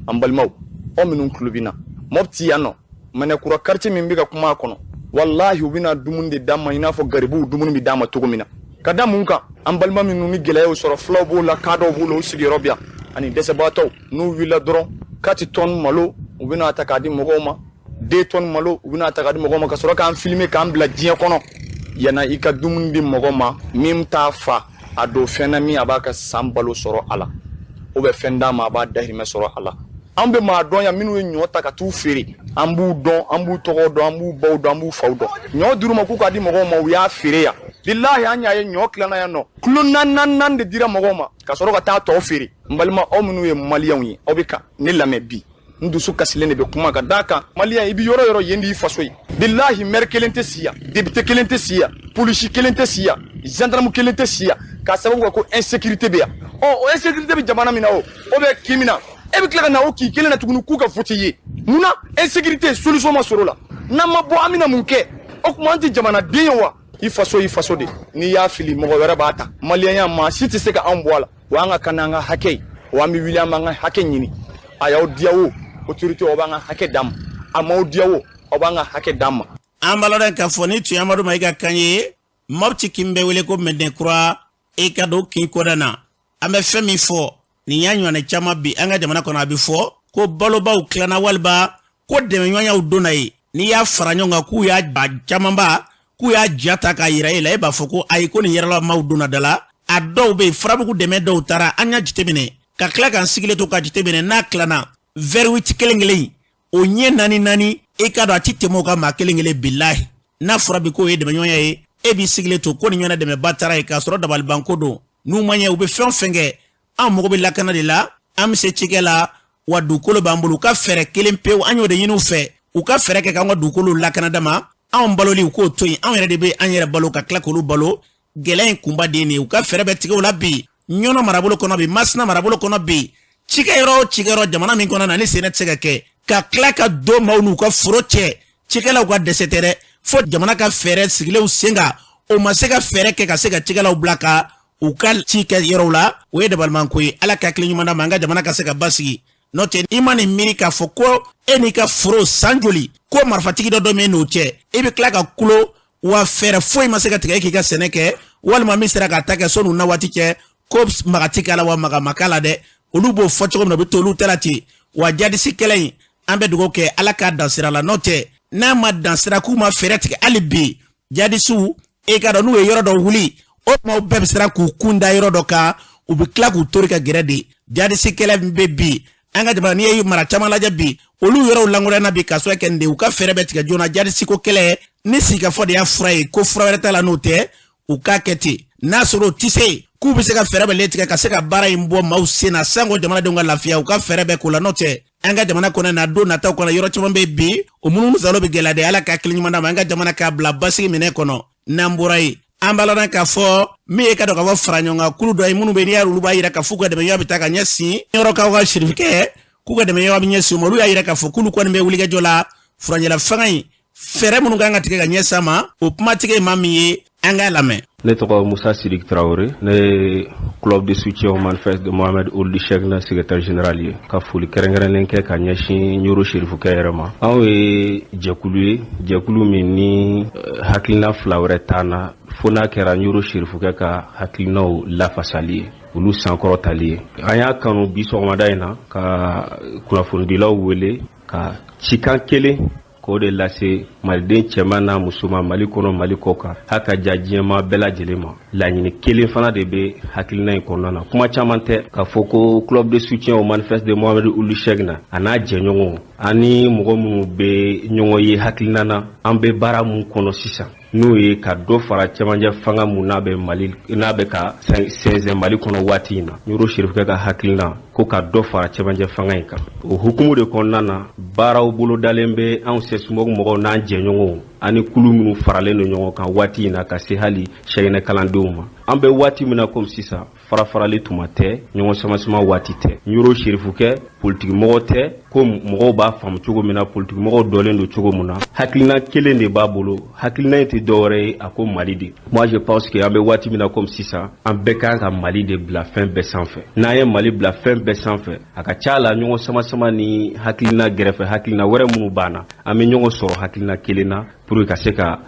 an balimaw aw minnu tulo bɛ na Mopti yan nɔ mɛnɛkura quartier min bɛ ka kuma a kɔnɔ walahi u bɛna dumuni de d'a ma i n'a fɔ garibuw dumuni bɛ d'a ma cogo min na ka da mun kan an balima minnu ni gɛlɛyaw sɔrɔ fulaw b'o la kadɔw b'o la u sigiyɔrɔ bɛ yan ani dɛsɛbaatɔw n'u wulila dɔrɔn 4 tonnes malo u bɛna ta k'a di mɔgɔw ma 2 tonnes malo u bɛna ta k'a di mɔgɔw ma ka sɔrɔ k'an filmer k'an bila diɲɛ kɔnɔ yana i ka dumuni di mɔgɔ ma min t'a fa a do fɛn na min a b'a ka san balo sɔrɔ a la o bɛ fɛn d'a ma a b'a dahirimɛ sɔrɔ a la an bɛ maa dɔn yan minnu ye ɲɔ ta ka t'u feere an b'u dɔn an b'u tɔgɔ dɔn an b'u baw dɔn an b'u faw dɔn ɲɔ dir'u ma k'u k'a di mɔgɔw ma u y'a feere yan bilahi an y'a ye ɲɔ tilanna yan nɔ kilo 4 de dira mɔgɔw ma ka sɔrɔ ka taa tɔ feere n balima aw minnu ye maliyɛnw ye aw bɛ ka ne lamɛn bi n dusu kasilen de bɛ kuma ka d'a kan maliyɛn i bɛ yɔrɔ yɔrɔ yen de y'i faso ye bilahi maire kelen tɛ si yan député kelen tɛ si yan polisi kelen tɛ si yan gendarme kelen tɛ si yan k'a sababu kɛ ko insécurité bɛ yan o insécurité bɛ jamana min na o bɛ k'i min na e bɛ tila ka na o k'i kelen na tuguni k'u ka vote ye munna insécurité solution ma sɔrɔ o la n'an ma bɔ an bɛna mun kɛ o tuma an tɛ jamanaden ye wa i faso de n'i y'a fili mɔgɔ wɛrɛ b'a ta maliyɛnya maa si tɛ se ka anw bɔ a la wa an ka kan n'an ka hakɛ ye wa an bɛ wuli an b'an ka hakɛ ɲini a y'aw diya o autorité aw b'an ka hakɛ d'an ma a m'aw diya o aw b'an ka hakɛ d'an ma an b'a lɔn k'a fɔ ni tun ye Amadu Mayiga kan ye Mopti kin bɛ wele ko Mɛnɛkura i ka don kin kɔda na an bɛ fɛn min fɔ nin y'a ɲɔgɔnna caman bi an ka jamana kɔnɔ a bɛ fɔ ko balobaw tilanna waliba ko dɛmɛɲɔgɔnyaw donna ye n'i y'a fara ɲɔgɔn kan k'u y'a ba camanba k'u y'a ja ta k'a yira e la e b'a fɔ ko ayi ko nin yɛrɛlamaw donna da la a dɔw bɛ yen farabugu dɛmɛ dɔw taara an y'a jateminɛ ka tila k'an sigilen to ka jateminɛ n'a tilanna verwiti kelen o ɲɛ 4 e ka dɔn a ti tɛmɛ o ka maa kelen bilahi n'a fɔra bi k'o ye dɛmɛɲɔgɔnya ye e b'i sigilen to ko nin ɲɔgɔnna dɛmɛba taara ye k'a sɔrɔ dabalibanko don n'u ma ɲɛ u bɛ fɛn o fɛn kɛ an mago bɛ lakana de la an bɛ se cikɛ la wa dugukolo b'an bolo u ka fɛɛrɛ kelen pewu an y'o de ɲini u fɛ u ka fɛɛrɛ kɛ k'an ka dugukolo lakana dama anw baloli u k'o to yen anw yɛrɛ de bɛ an yɛrɛ balo ka tila k'olu balo gɛlɛya in kunba de ye nin ye u ka fɛɛrɛ bɛ tigɛ o la bi ɲɔnɔ marabolo kɔnɔ bi Masina marabolo kɔnɔ bi cikɛyɔrɔ o cikɛyɔrɔ jamana min kɔnɔ na ni sɛnɛ tɛ se ka kɛ ka tila ka don maaw n'u ka foro cɛ cikɛlaw ka dɛsɛ tɛ dɛ fo jamana ka fɛɛrɛ sigilenw sen kan o ma se ka fɛɛrɛ kɛ ka se ka cikɛlaw bila ka u ka ci kɛ yɔrɔw la o ye dabalimanko ye ala ka hakili ɲuman d'a ma an ka jamana ka se ka basigi n'o tɛ i ma nin miiri k'a fɔ ko e n'i ka foro san joli ko marifatigi dɔ bɛ n'o cɛ e bɛ tila ka kulo wa fɛɛrɛ foyi ma se ka tigɛ e k'i ka sɛnɛ kɛ walima min sera k'a ta kɛ sɔnni u na waati cɛ ko maga ti k'a la wa maga ma k'a la dɛ olu b'o fɔ cogo min na u bɛ to olu ta la ten wa jadisi kɛlɛ in an bɛ dugawu kɛ ala k'a dan sira la n'o tɛ n'a ma dan sira k'u ma fɛɛrɛ tigɛ hali bi jadisiw e ka dɔn n'u ye yɔrɔ dɔ wuli o tuma u bɛɛ bɛ siran k'u kun da yɔrɔ dɔ kan u bɛ tila k'u tori ka gɛrɛ de jadisi kɛlɛ min bɛ bi an ka jamana n'i ye mara caman lajɛ bi olu yɔrɔw lankolonna bi ka sɔrɔ kɛ nin de u ka fɛɛrɛ bɛ tigɛ joona jadisi ko kɛlɛ ni sigikafɔ de y'a fura ye ko fura wɛrɛ t'a la n'o tɛ u k'a kɛ ten n'a sɔrɔ o tɛ se k'u bɛ se ka fɛɛrɛ bɛ tigɛ ka se ka baara in bɔ maaw sen na sanko jamanadenw ka lafiya u ka fɛɛrɛ bɛ k'o la n'o tɛ an ka jamana kɔnɔ na don nataw kɔnɔ yɔrɔ caman bɛ bi o minnu salo bɛ gɛlɛya de ala ka hakili ɲuman d'a ma an ka jamana k'a bila basigi minɛ kɔnɔ n'an bɔra yen an b'a lɔn k'a fɔ min ye ka dɔn ka fɔ fara ɲɔgɔn kan kulu dɔ ye minnu bɛ n'i y'a olu b'a yira k'a fɔ k'u ka dɛmɛɲɔgɔnya bɛ taa ka ɲɛsin yɔrɔkaw ka sirifikɛ k'u ka dɛmɛɲɔgɔnya bɛ ɲɛsin olu y'a yira k'a fɔ k'ulu kɔni bɛ wulikɛjɔ la furanjɛla fanga in fɛɛrɛ minnu kan ka tigɛ ka ɲɛsin a ma o kumatigɛ ye maa min ye an k'a lamɛn. Ne tɔgɔ Musa Sidik Traoré, ne ye club de soutien au manifeste de Mohamed Ould Cheikh na secrétaire général ye ka foli kɛrɛnkɛrɛnlen kɛ ka ɲɛsin Ɲoro Serifukɛ yɛrɛ ma. Anw ye jɛkulu ye jɛkulu min ni hakilina fila wɛrɛ t'an na fo n'a kɛra Ɲoro Serifukɛ ka hakilinaw lafasali ye olu sankɔrɔtali ye. An y'a kanu bi sɔgɔmada in na ka kunnafonidilaw wele ka cikan kelen k'o de lase maliden cɛman n'a musoman Mali kɔnɔ Mali kɔ kan h'a ka ja diɲɛma bɛɛ lajɛlen ma laɲini kelen fana de bɛ hakilina in kɔnɔna na kuma caman tɛ k'a fɔ ko club de soutien au manifeste de Mohamed Ould Cheikh na a n'a jɛɲɔgɔnw ani mɔgɔ minnu bɛ ɲɔgɔn ye hakilina na an bɛ baara mun kɔnɔ sisan n'o ye ka dɔ fara cɛmancɛ fanga mun n'a bɛ ka sɛnsɛn Mali kɔnɔ waati in na Ɲoro Serifukɛ ka hakilina ko ka dɔ fara cɛmancɛ fanga in kan o hukumu de kɔnɔna na baaraw bolo dalen bɛ anw CESUMAG mɔgɔw n'an jɛɲɔgɔnw ani kulu minnu faralen don ɲɔgɔn kan waati in na ka se hali sɛgɛnɛ kalandenw ma an bɛ waati min na comme sisan farafarali tuma tɛ ɲɔgɔn samasama waati tɛ Ɲoro Serifukɛ politique mɔgɔ tɛ ko mɔgɔw b'a faamu cogo min na politique mɔgɔw dɔlen don cogo min na hakilina kelen de b'a bolo hakilina in tɛ dɔwɛrɛ ye a ko Mali de moi je pense que an bɛ waati min na comme sisan an bɛɛ kan ka Mali de bila fɛn bɛɛ sanfɛ n'an ye Mali bila fɛn bɛɛ sanfɛ a ka ca la ɲɔgɔn samasama ni hakilina gɛrɛfɛ hakilina wɛrɛ minnu banna an bɛ ɲɔgɔn sɔrɔ hakilina kelen na pour ka se ka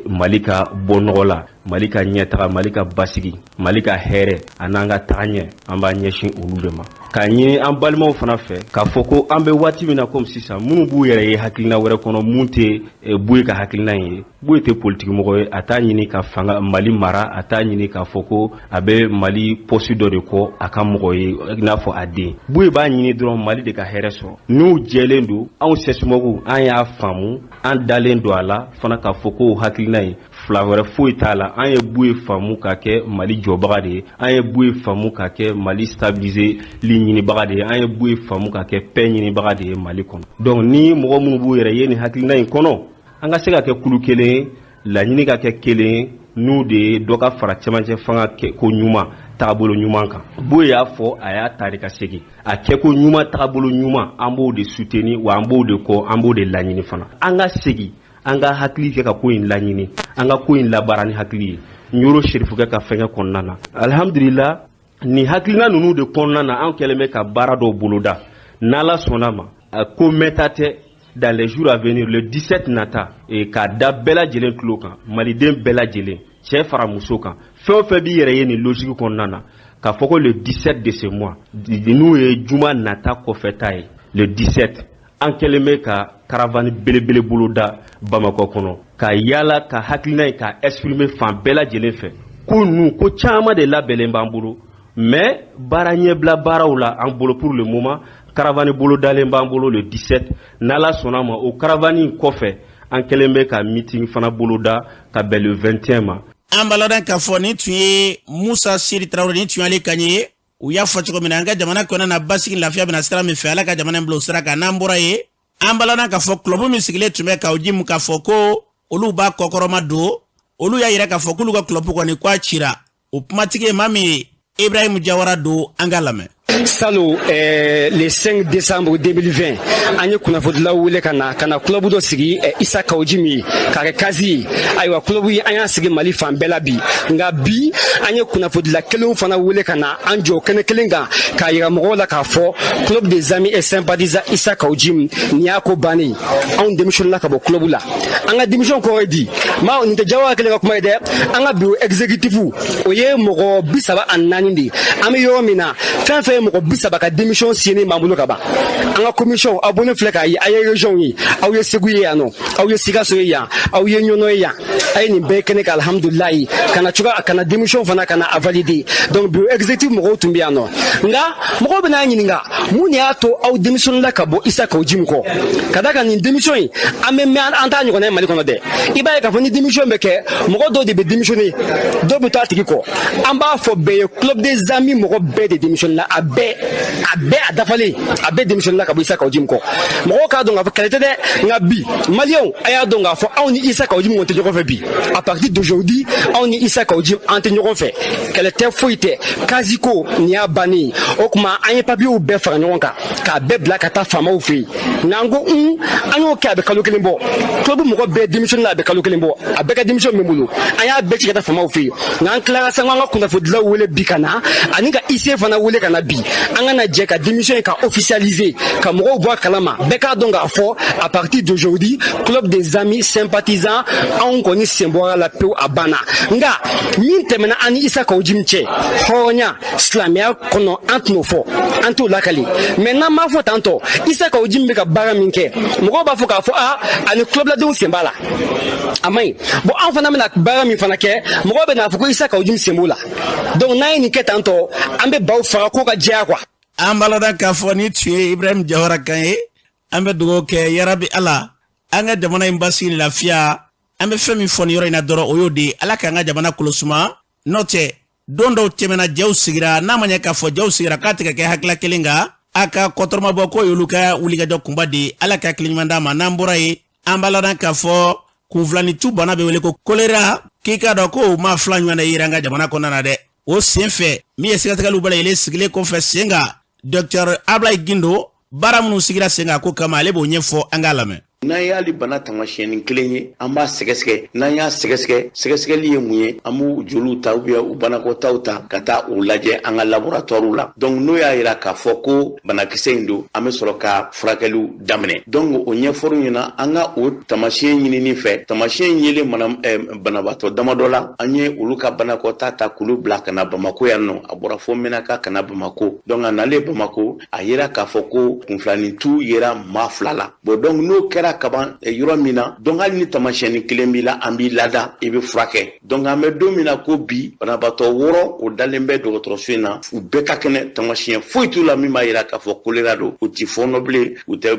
Mali ka bɔ nɔgɔ la Mali ka ɲɛtaga Mali ka basigi Mali ka hɛrɛ a n'an ka taga ɲɛ an b'a ɲɛsin olu de ma k'a ɲini an balimaw fana fɛ k'a fɔ ko an bɛ waati min na comme sisan minnu b'u yɛrɛ ye hakilina wɛrɛ kɔnɔ mun tɛ Buye ka hakilina ye Buye tɛ politique mɔgɔ ye a t'a ɲini ka fanga Mali mara a t'a ɲini k'a fɔ ko a bɛ Mali poste dɔ de kɔ a ka mɔgɔ ye i n'a fɔ a den Buye b'a ɲini dɔrɔn Mali de ka hɛrɛ sɔrɔ n'u jɛlen don anw CESUMAG an y'a faamu an dalen don a la fana k'a fɔ ko hakilina ye fila wɛrɛ foyi t'a la an ye Buye faamu ka kɛ Mali jɔbaga de ye an ye Buye faamu ka kɛ Mali stabiliser li ɲinibaga de ye an ye Buye faamu ka kɛ paix ɲinibaga de ye Mali kɔnɔ donc ni mɔgɔ minnu b'u yɛrɛ ye nin hakilina in kɔnɔ an ka se ka kɛ kulu kelen ye laɲini ka kɛ kelen ye n'u de ye dɔ ka fara cɛmancɛ fanga ko ɲuman taabolo ɲuman kan Buye y'a fɔ a y'a tari ka segin a kɛko ɲuman taabolo ɲuman an b'o de soutenir wa an b'o de kɔ an b'o de laɲini fana an ka segin an ka hakili kɛ ka ko in laɲini an ka ko in labaara ni hakili ye Ɲoro Serifukɛ ka fɛngɛ kɔnɔna na alhamdulillah ni hakilina ninnu de kɔnɔna na an kɛlen bɛ ka baara dɔw boloda n'Ala sɔnna ma ko mɛta tɛ dans les jours à venir le 17 nata k'a da bɛɛ lajɛlen tulo kan maliden bɛɛ lajɛlen cɛ fara muso kan fɛn o fɛn b'i yɛrɛ ye nin logique kɔnɔna na k'a fɔ ko le 17 de ce mois n'u ye juma nata kɔfɛta ye le 17 an kɛlen bɛ ka caravane belebele boloda Bamakɔ kɔnɔ ka yala ka hakilina ye ka exprimer fan bɛɛ lajɛlen fɛ ko nu ko caman de labɛnlen b'an bolo mais baara ɲɛbila baaraw la an bolo pour le moment caravane bolo dalen b'an bolo le 17 n'Ala sɔnna ma o caravane in kɔfɛ an kɛlen bɛ ka meeting fana boloda ka bɛn le 21 ma an baladan k'a fɔ nin tun ye Musa Siri Traoré nin tun y'ale kan ye u y'a fɔ cogo min na an ka jamana kɔnɔ na basigi lafiya bɛna sira min fɛ Ala ka jamana bila o sira kan n'an bɔra ye an baladan k'a fɔ club min sigilen tun bɛ k'aw jimu k'a fɔ ko olu b'a kɔkɔrɔma don olu y'a yira k'a fɔ k'olu ka club kɔni k'a cira o kumatigi ye maa min ye Ibrahim Jawara don an ka lamɛn Salon le 5 décembre 2020 an ye kunnafonidilaw wele ka na club dɔ sigi Isa Kawujimi k'a kɛ kazi ayiwa club yi an y'a sigi Mali fan bɛɛ la bi nka bi an ye kunnafonidila kelenw fana wele ka na an jɔ kɛnɛ kelen kan k'a yira mɔgɔw la k'a fɔ club des amis et sympathisants Isa Kawujimi nin y'a ko bannen anw démissionnera ka bɔ club la an ka démission kɔrɔ ye di maa nin tɛ Jawara kelen ka kuma ye dɛ an ka bureau exécutif o ye mɔgɔ 34 de an bɛ yɔrɔ min na fɛn fɛn mɔgɔ 30 ka démission signé m'an bolo ka ban an ka commission aw bɔnnen filɛ k'a ye a ye région ye aw ye Segu ye yan nɔ aw ye Sikaso ye yan aw ye Ɲɔnɔ ye yan a ye nin bɛɛ kɛnɛ ka alhamdulilayi kana cogoya kana démission fana kana a valider donc bureau exécutif mɔgɔw tun bɛ yan nɔ nka mɔgɔw bɛ n'a ɲininka mun de y'a to aw démissionnera ka bɔ Isa Kawujimi kɔ ka da kan nin démission in an bɛ mɛn an t'a ɲɔgɔnna ye Mali kɔnɔ dɛ i b'a ye k'a fɔ ni démission bɛ kɛ mɔgɔ dɔw de bɛ démissionner dɔw bɛ to a tigi kɔ an b'a fɔ bɛɛ ye club des amis mɔgɔ bɛɛ de démissionnera a bɛɛ a dafalen a bɛɛ démissionnera ka bɔ Isa Kawujimi kɔ mɔgɔw k'a dɔn k'a fɔ kɛlɛ tɛ dɛ nka bi maliyɛnw a y'a dɔn k'a fɔ anw ni Isa Kawujimi tɛ ɲɔgɔn fɛ bi à partir d'aujourd'hui anw ni Isa Kawujimi an tɛ ɲɔgɔn fɛ kɛlɛ tɛ foyi tɛ kaziko nin y'a bannen o tuma an ye papiyew bɛɛ fara ɲɔgɔn kan k'a bɛɛ bila ka taa faamaw fɛ yen nka an ko an y'o kɛ a bɛ kalo kelen bɔ club mɔgɔ bɛɛ démissionnera a bɛ kalo kelen bɔ a bɛɛ ka démission min bolo an y'a bɛɛ ci ka taa faamaw fɛ yen nka an tilara sisan an ka kunnafonidilaw wele bi ka na ani ka IC fana wele ka na bi an kana jɛ ka démission ka officialiser ka mɔgɔw bɔ a kalama bɛɛ k'a dɔn k'a fɔ à partir d'aujourd'hui club des amis sympathisants anw kɔni sen bɔra la pewu a banna nka min tɛmɛna an ni Isa Kawujimi cɛ hɔrɔnya silamɛya kɔnɔ an tɛn'o fɔ an t'o lakali mais n'an m'a fɔ tantɔ Isa Kawujimi bɛ ka baara min kɛ mɔgɔw b'a fɔ k'a fɔ ani club ladenw sen b'a la a man ɲi bon an fana bɛna baara min fana kɛ mɔgɔw bɛna fɔ ko Isa Kawujimi sen b'o la donc n'an ye nin kɛ tantɔ an bɛ baw faga ko ka jɛya quoi. an balada k'a fɔ ni tun ye Ibrahim Jawara kan ye an bɛ dugawu kɛ yarabi Ala an ka jamana in basigi lafiya an bɛ fɛn min fɔ nin yɔrɔ in na dɔrɔn o y'o de ala k'an ka jamana kɔlɔsuma n'o tɛ don dɔw tɛmɛna jɛw sigira n'a ma ɲɛ k'a fɔ jɛw sigira k'a tɛ ka kɛ hakilila kelen kan a ka kɔtɔrɔmabɔ ko y'olu ka wulikajɔ kunba de ala ka hakili ɲuman d'a ma n'an bɔra ye an b'a ladan k'a fɔ kunfilanitu bana bɛ wele ko kolera k'i k'a dɔn ko o ma fila ɲɔgɔn de yira an ka jamana kɔnɔna na dɛ o sen fɛ min ye sɛgɛsɛgɛliw bɛɛ lajɛlen sigilen kɔfɛ sen kan Dr. Ablaye Gindo baara minnu sigira sen kan ko kama ale b'o ɲɛfɔ an k'a lamɛn. N'an y'ali bana tamasiyɛnnin kelen ye an b'a sɛgɛsɛgɛ n'an y'a sɛgɛsɛgɛ sɛgɛsɛgɛli ye mun ye an b'u joliw ta u banakɔtaw ta ka taa u lajɛ an ka laboratoire la donc n'o y'a yira k'a fɔ ko banakisɛ in don an bɛ sɔrɔ ka furakɛliw daminɛ donc o ɲɛfɔriw ɲɛna an ka o tamasiyɛn ɲinini fɛ tamasiyɛn yelen banabaatɔ damadɔ la an ye olu ka banakɔta ta k'olu bila ka na Bamako yan nɔ a bɔra fo Menaka ka na Bamako donc a nalen Bamako a yira k'a fɔ ko kunfilanintu yera maa 2 la bon donc n'o kɛra kaban yɔrɔ min na donc hali ni tamasiyɛnnin kelen b'i la an b'i lada i bɛ furakɛ donc an bɛ don min na ko bi banabaatɔ 6 o dalen bɛ dɔgɔtɔrɔso in na u bɛɛ ka kɛnɛ tamasiyɛn foyi t'u la min b'a yira k'a fɔ kolera don u tɛ fɔɔnɔ bilen u tɛ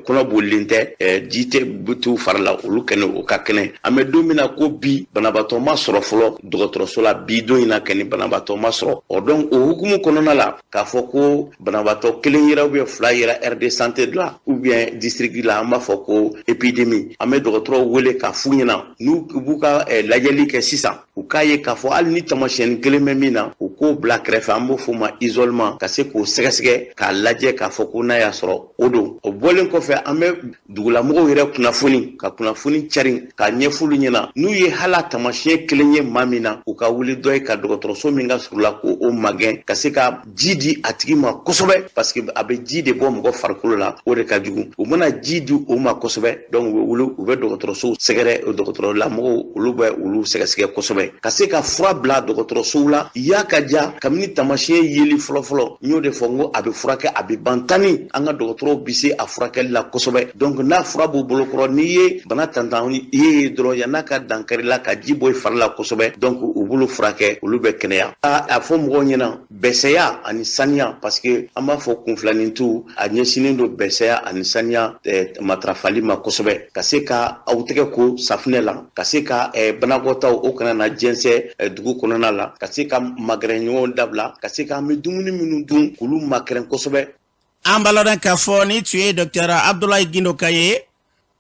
kɔnɔ bolilen tɛ ji tɛ t'u fari la olu kɛnɛ o ka kɛnɛ an bɛ don min na ko bi banabaatɔ ma sɔrɔ fɔlɔ dɔgɔtɔrɔso la bi don in na kɛni banabaatɔ ma sɔrɔ o donc o hukumu kɔnɔna la k'a fɔ ko banabaatɔ kelen yera ou bien 2 yera aire de santé la ou bien district la an b'a fɔ ko épidémie an bɛ dɔgɔtɔrɔw wele k'a f'u ɲɛna n'u b'u ka lajɛli kɛ sisan u k'a ye k'a fɔ hali ni tamasiyɛnnin kelen bɛ min na u k'o bila kɛrɛfɛ an b'o fɔ ma isolement ka se k'o sɛgɛsɛgɛ k'a lajɛ k'a fɔ ko n'a y'a sɔrɔ o don o bɔlen kɔfɛ an bɛ dugulamɔgɔw yɛrɛ kunnafoni ka kunnafoni carin k'a ɲɛf'olu ɲɛna n'u ye hala tamasiyɛn kelen ye maa min na u ka wuli dɔ ye ka dɔgɔtɔrɔso min ka surun la k'o magɛn ka se ka ji di a tigi ma kosɛbɛ parce que a bɛ ji de bɔ mɔgɔ farikolo la o de ka jugu u mana ji di o ma kosɛbɛ donc u bɛ dɔgɔtɔrɔsow sɛgɛrɛ o dɔgɔtɔrɔlamɔgɔw olu bɛ olu sɛgɛsɛgɛ kosɛbɛ ka se ka fura bila dɔgɔtɔrɔsow la y'a ka ja kabini tamasiyɛn yeli fɔlɔfɔlɔ n y'o de fɔ n ko a bɛ furakɛ a bɛ ban tani an ka dɔgɔtɔrɔw bɛ se a furakɛli la kosɛbɛ donc n'a fura b'u bolo kɔrɔ n'i ye bana tantan i ye dɔrɔn yan n'a ka dankari la ka ji bɔ i fari la kosɛbɛ donc u bolo furakɛ olu bɛ kɛnɛya a fɔ mɔgɔw ɲɛna bɛsɛya ani saniya parce que an b'a fɔ kunfilanintu a ɲɛsinnen don bɛsɛya ani saniya matarafali ma kosɛbɛ ka se ka aw tɛgɛ ko safunɛ la ka se ka banakɔtaw o kana na jɛnsɛ dugu kɔnɔna la ka se ka magɛrɛ ɲɔgɔn dabila ka se ka an bɛ dumuni minnu dun k'olu makɛrɛn kosɛbɛ. An b'a lɔn k'a fɔ ni tun ye Dr. Abdoulaye Gindo ka ye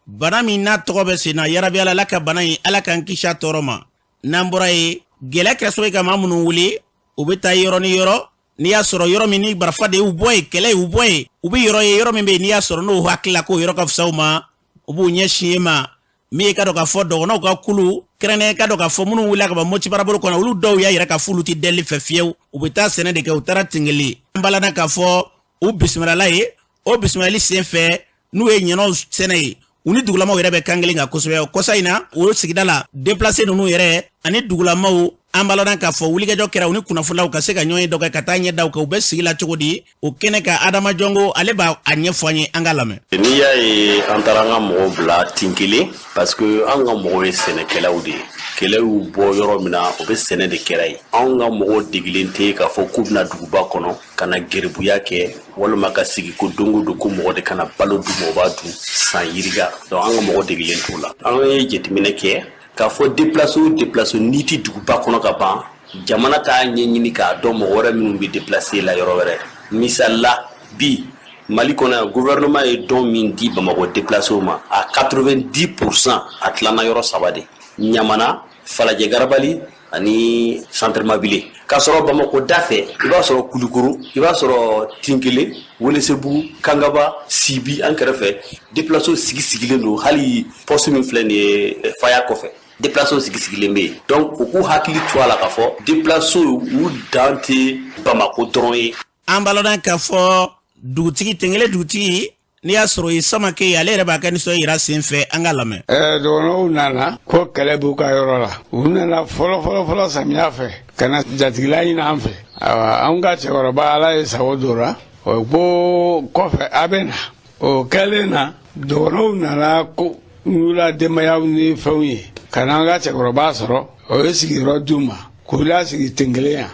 bana min n'a tɔgɔ bɛ sen na yarabi ala ka bana in ala k'an kisi a tɔɔrɔ ma n'an bɔra ye gɛlɛya kɛra sababu ye ka maa minnu wuli u bɛ taa yɔrɔ ni yɔrɔ n'i y'a sɔrɔ yɔrɔ min ni barafa de y'u bɔ ye kɛlɛ y'u bɔ ye u bɛ yɔrɔ ye yɔrɔ min bɛ yen n'i y'a sɔrɔ n'o hakili la k'o yɔrɔ ka fisa u ma u b'u ɲɛsin e ma min ye ka dɔn k'a fɔ dɔgɔnɔw ka kulu kɛrɛnkɛrɛnnen ka dɔn k'a fɔ minnu wulila ka bɔ Moti baarabolo kɔnɔ olu dɔw y'a yira k'a fɔ olu tɛ dɛli fɛ fiyewu u bɛ taa sɛnɛ de kɛ u taara Tingeli an b'a lana k'a fɔ u bisimilala ye o bisimilali sen fɛ n'u ye ɲɛnɔw sɛnɛ ye u ni dugulamaw yɛrɛ bɛ kan kelen kan kosɛbɛ o kɔsa in na o sigida la déplacé ninnu yɛrɛ ani dugulamaw an b'a lɔn k'a fɔ wulikajɔ kɛra u ni kunnafonilaw ka se ka ɲɔgɔn ye dɔ kɛ ka taa ɲɛ daw kɛ u bɛ sigi la cogo di o kɛnɛ ka Adama Jɔngo ale b'a ɲɛfɔ an ye an ka lamɛn. N'i y'a ye an taara an ka mɔgɔw bila Tingeli parce que an ka mɔgɔw ye sɛnɛkɛlaw de ye kɛlɛ y'u bɔ yɔrɔ min na o bɛ sɛnɛ de kɛra yen anw ka mɔgɔw degilen tɛ k'a fɔ k'u bɛna duguba kɔnɔ ka na geribuya kɛ walima ka sigi ko don o don ko mɔgɔ de kana balo dun o b'a dun san yiriga donc an ka mɔgɔ degilen t'u la an ye jateminɛ kɛ k'a fɔ déplacé n'i tɛ duguba kɔnɔ ka ban jamana k'a ɲɛɲini k'a dɔn mɔgɔ wɛrɛ minnu bɛ déplacé la yɔrɔ wɛrɛ misali la bi Mali kɔnɔ yan gouvernement ye dɔn min di Bamako déplacé ma a 90% a tilana yɔrɔ 3 de Ɲamana Falajɛ Garabali ani Centre Mabile k'a sɔrɔ Bamako da fɛ i b'a sɔrɔ Kulukoro i b'a sɔrɔ Tinkele Welesebugu Kangaba Sibi an kɛrɛfɛ déplacé sigilen don hali poste min filɛ nin ye faya kɔfɛ déplacé sigilen bɛ yen donc u k'u hakili to a la k'a fɔ déplacé u dan tɛ Bamako dɔrɔn ye. An b'a lɔn k'a fɔ dugutigi Tingele dugutigi n'i y'a sɔrɔ ye Samake ale yɛrɛ b'a kɛ nisɔn yira sen fɛ an ka lamɛn. Dɔgɔnɔw nana ko kɛlɛ b'u ka yɔrɔ la u nana fɔlɔ samiya fɛ ka na jatigila ɲini an fɛ anw ka cɛkɔrɔba ala ye sago dora o ko kɔfɛ a bɛ na o kɛlen na dɔgɔnɔw nana ko n'u la denbayaw ni fɛnw ye ka na an ka cɛkɔrɔba sɔrɔ o ye sigiyɔrɔ d'u ma k'u lasigi Tingele yan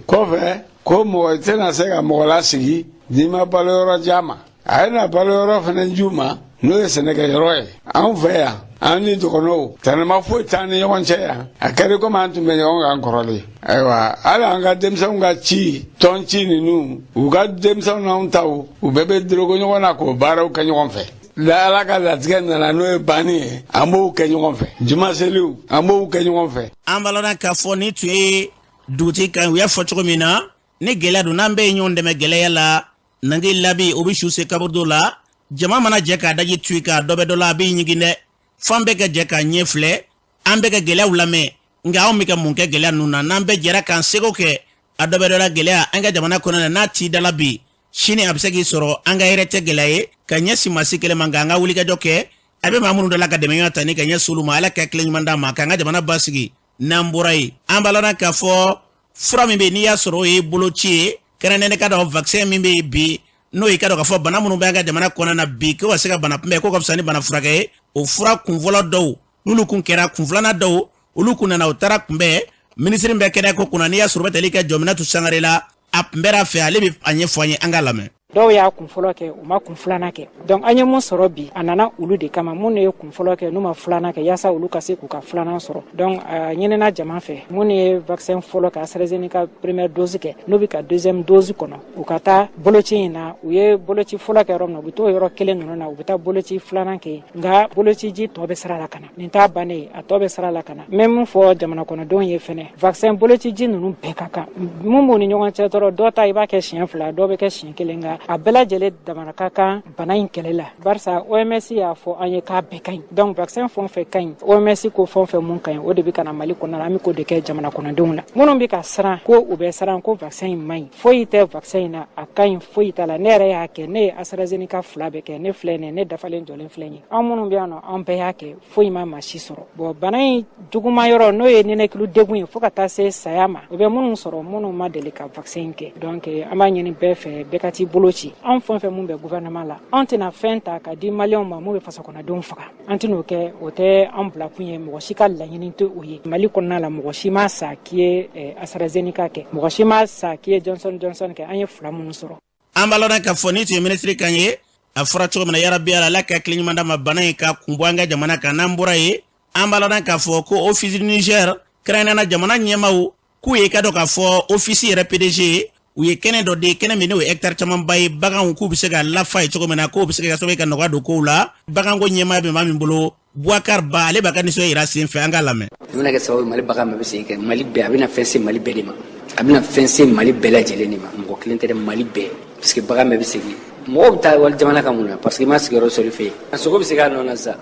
kɔfɛ ko mɔgɔ tɛna se ka mɔgɔ lasigi n'i ma balo yɔrɔ jan ma a ye na balo yɔrɔ fana d'u ma n'o ye sɛnɛkɛyɔrɔ ye anw fɛ yan an ni dɔgɔnɔw tɛnɛma foyi t'an ni ɲɔgɔn cɛ yan a kɛra komi an tun bɛ ɲɔgɔn kan kɔrɔlen ayiwa hali an ka denmisɛnw ka ci tɔn ci ninnu u ka denmisɛnw n'anw taw u bɛɛ bɛ dorogo ɲɔgɔn na k'o baaraw kɛ ɲɔgɔn fɛ ala ka latigɛ nana n'o ye banni ye an b'o kɛ ɲɔgɔn fɛ juma seliw an b'o kɛ ɲɔgɔn fɛ. an balona k'a fɔ ni tun ye dugutigi kan u y'a fɔ cogo min na ni gɛlɛya don n'an bɛɛ ye ɲɔgɔn dɛmɛ gɛlɛya la nangi labi o bɛ su se kaburu dɔ la jama mana jɛ k'a daji tuyi k'a dɔ bɛ dɔ la a bɛ ɲigin dɛ fan bɛɛ ka jɛ k'a ɲɛ filɛ an bɛɛ ka gɛlɛyaw lamɛn nka anw bɛ ka mun kɛ gɛlɛya ninnu na n'an bɛɛ jɛra k'an seko kɛ a dɔ bɛ dɔ la gɛlɛya an ka jamana kɔnɔ n'a t'i da la bi sini a bɛ se k'i sɔrɔ an ka hɛrɛ tɛ gɛlɛya ye ka ɲɛsin maasi kelen ma nka an ka wulikajɔ kɛ a bɛ maa minnu dɔ la ka dɛmɛ ɲɔgɔn ta ni ka ɲɛ solu ma ala ka tile ɲuman d'a ma k'an ka jamana basigi n'an bɔra yen an balana k'a fɔ fura min bɛ yen n'i y'a sɔrɔ o ye boloci ye kɛrɛnkɛrɛnnen ka dɔn vaccin min bɛ yen bi n'o ye ka dɔn k'a fɔ bana minnu bɛ an ka jamana kɔnɔ na bi ko ka se ka bana kunbɛn ko ka fisa ni bana furakɛ ye o fura kunfɔlɔ dɔw n'olu kun kɛra kunfilanan dɔw olu kun nana u taara kunbɛn minisiri bɛ kɛnɛya ko kunna n'i y'a sɔrɔ bɛ tali kɛ Jɔminatu Sangare la a kunbɛra fɛ ale bɛ a ɲɛfɔ an ye an ka lamɛn. dɔw y'a kun fɔlɔ kɛ u ma kun filanan kɛ donc an ye mun sɔrɔ bi a nana olu de kama mun ye kun fɔlɔ kɛ n'u ma filanan kɛ yaasa olu ka se k'u ka filanan sɔrɔ donc ɲinina jama fɛ mun ye vaccin fɔlɔ ka AstraZeneca première dose kɛ n'u bɛ ka deuxième dose kɔnɔ u ka taa boloci in na u ye boloci fɔlɔ kɛ yɔrɔ min na u bɛ t'o yɔrɔ kelen ninnu na u bɛ taa boloci filanan kɛ nka boloci ji tɔ bɛ sira la ka na nin t'a bannen ye a tɔ bɛ sira la ka na n bɛ mun fɔ jamana kɔnɔdenw ye fɛnɛ vaccin boloci ji ninnu bɛɛ ka kan mun b'u ni ɲɔgɔn cɛ dɔrɔn dɔw ta i b'a kɛ siɲɛ 2 dɔw bɛ kɛ siɲɛ 1 nka a bɛɛ lajɛlen damana ka kan bana in kɛlɛ la barisa OMS y'a fɔ an ye k'a bɛɛ ka ɲi donc vaccin fɛn o fɛn ka ɲi OMS ko fɛn o fɛn mun ka ɲi o de bɛ ka na Mali kɔnɔ la an bɛ k'o de kɛ jamana kɔnɔdenw la minnu bɛ ka siran ko u bɛ siran ko vaccin in man ɲi foyi tɛ vaccin in na a ka ɲi foyi t'a la ne yɛrɛ y'a kɛ ne ye AstraZeneca 2 bɛɛ kɛ ne filɛ nin ye ne dafalen jɔlen filɛ nin ye an minnu bɛ yan nɔ an bɛɛ y'a kɛ foyi ma maa si sɔrɔ bon bana in juguma yɔrɔ n'o ye ninakili degun ye fo ka taa se saya ma o bɛ minnu sɔrɔ minnu ma deli ka vaccin in kɛ donc an b'a ɲini bɛɛ fɛ bɛɛ ka t'i bolo ci an fɛn fɛn mun bɛ gouvernement la an tɛna fɛn ta ka di maliyɛnw ma mun bɛ fasokɔnɔdenw faga an tɛn'o kɛ o tɛ an bila kun ye mɔgɔ si ka laɲini tɛ o ye Mali kɔnɔna la mɔgɔ si ma sa k'i ye AstraZeneca kɛ mɔgɔ si ma sa k'i ye Johnson kɛ an ye 2 minnu sɔrɔ. an balona ka fɔ ni tun ye minisiri kan ye a fɔra cogo min na yarabi ala ka tile ɲuman d'a ma bana in ka kun bɔ an ka jamana kan n'an bɔra yen an balona k'a fɔ ko office du Niger kɛrɛnkɛrɛnnena jamana ɲɛmaaw k'u ye ka dɔn k'a fɔ office yɛrɛ PDG u ye kɛnɛ dɔ de kɛnɛ min n'o ye hectare camanba ye baganw k'u bɛ se ka lafa ye cogo min na k'o bɛ se ka sababu ka nɔgɔya don kow la baganko ɲɛmaa bɛ maa min bolo Boubacar Ba ale b'a ka nisɔn yira sen fɛ an ka lamɛn. u bɛna kɛ sababu Mali bagan bɛɛ bɛ segin kɛ Mali bɛɛ a bɛna fɛn se Mali bɛɛ de ma a bɛna fɛn se Mali bɛɛ lajɛlen de ma mɔgɔ kelen tɛ dɛ Mali bɛɛ parce que bagan bɛɛ bɛ segin mɔgɔw bɛ taa wali jamana kan mun na parce que i ma sigiyɔrɔ sɔrɔ fɛ yen a sogo bɛ segin a nɔ na sa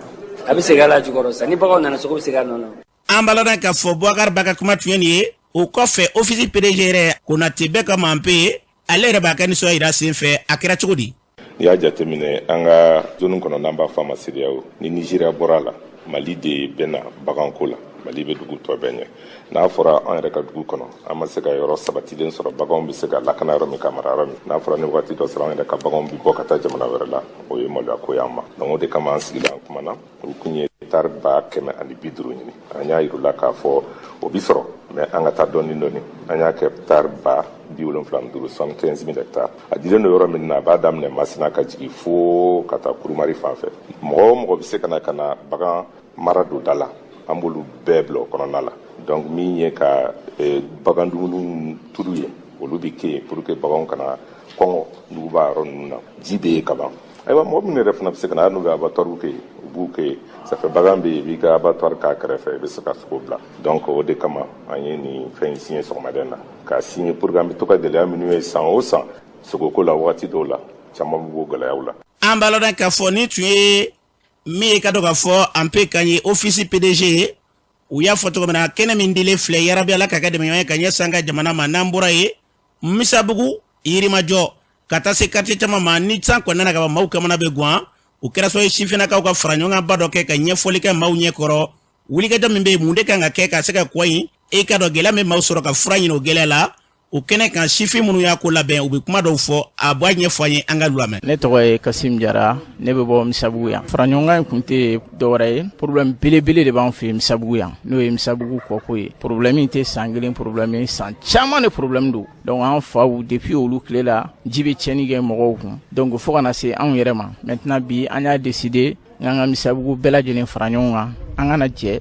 a bɛ segin a la jukɔrɔ sa ni baganw nana sogo bɛ segin a nɔ na. an balona k'a fɔ Boubacar Ba ka kuma tun ye nin ye o kɔfɛ office PDG yɛrɛ Konate bɛɛ ka maa pe ale yɛrɛ b'a ka nisɔn yira sen fɛ a kɛra cogo di. n'i y'a jateminɛ an ka zone kɔnɔ n'an b'a fɔ a ma CEDEAO ni Nigeria bɔra la Mali de bɛna baganko la Mali bɛ dugu tɔ bɛɛ ɲɛ n'a fɔra an yɛrɛ ka dugu kɔnɔ an ma se ka yɔrɔ sabatilen sɔrɔ baganw bɛ se ka lakana yɔrɔ min ka mara yɔrɔ min n'a fɔra ni waati dɔ sɔrɔ an yɛrɛ ka baganw bɛ bɔ ka taa jamana wɛrɛ la o ye maloya ko y'an ma donc o de kama an sigila an kumana o kun ye hectare 150 ɲini an y'a yir'u k'a fɔ o bi sɔrɔ mais an ka taa dɔɔni dɔɔni an y'a kɛ hectare 75 75,000 hectares a dilen don yɔrɔ min na a b'a daminɛ Masina ka jigin fo ka taa Kurumari fan fɛ mɔgɔ o mɔgɔ bɛ se ka na bagan mara don da la an b'olu bɛɛ bila o kɔnɔna la donc min ye ka bagan dumuni turu ye olu bɛ kɛ yen pour que baganw kana kɔngɔ n'u b'a yɔrɔ ninnu na ji bɛ yen ka ban ayiwa mɔgɔ minnu yɛrɛ fana bɛ se ka na hali n'u bɛ abattoir kɛ yen u b'u kɛ yen ça fait bagan bɛ yen i b'i ka abattoir k'a kɛrɛfɛ i bɛ se ka sogo bila donc o de kama an ye nin fɛn in signé sɔgɔmada in na k'a signé pour que an bɛ to ka gɛlɛya minnu ye san o san sogoko la wagati dɔw la caman bɛ bɔ gɛlɛyaw la. an balona k'a fɔ ni tun ye min ye ka dɔn k'a fɔ an pe kan ye office PDG ye u y'a fɔ cogo min na kɛnɛ min dilen filɛ yarabi ala ka kɛ dɛmɛɲɔgɔn ye ka ɲɛsin an ka jamana ma n'an bɔra yen Misabugu Yirimajɔ ka taa se quartier caman ma ni san kɔni nana ka ban maaw kamana bɛ guwan o kɛra sɔrɔ sifinnakaw ka fara ɲɔgɔn kan ba dɔ kɛ ka ɲɛfɔli kɛ maaw ɲɛkɔrɔ wulikajɔ min bɛ yen mun de kan ka kɛ ka se ka kɔ in e ka dɔn gɛlɛya min maaw sɔrɔ ka fura ɲini o gɛlɛya la o kɛnɛ kan sifin minnu y'a ko labɛn u bɛ kuma dɔw fɔ a b'a ɲɛfɔ an ye an ka lamɛn. ne tɔgɔ ye Kasim Jara ne bɛ bɔ Misabugu yan faraɲɔgɔnkan in tun tɛ dɔwɛrɛ ye problème belebele de b'an fɛ yen Misabugu yan n'o ye Misabugu kɔko ye problème in tɛ san kelen problème ye san caman de problème don donc an faw depuis olu tile la ji bɛ tiɲɛni kɛ mɔgɔw kun donc fo ka na se anw yɛrɛ ma maintenant bi an y'a décidé n'an ka misabugu bɛɛ lajɛlen fara ɲɔgɔn kan an kana jɛ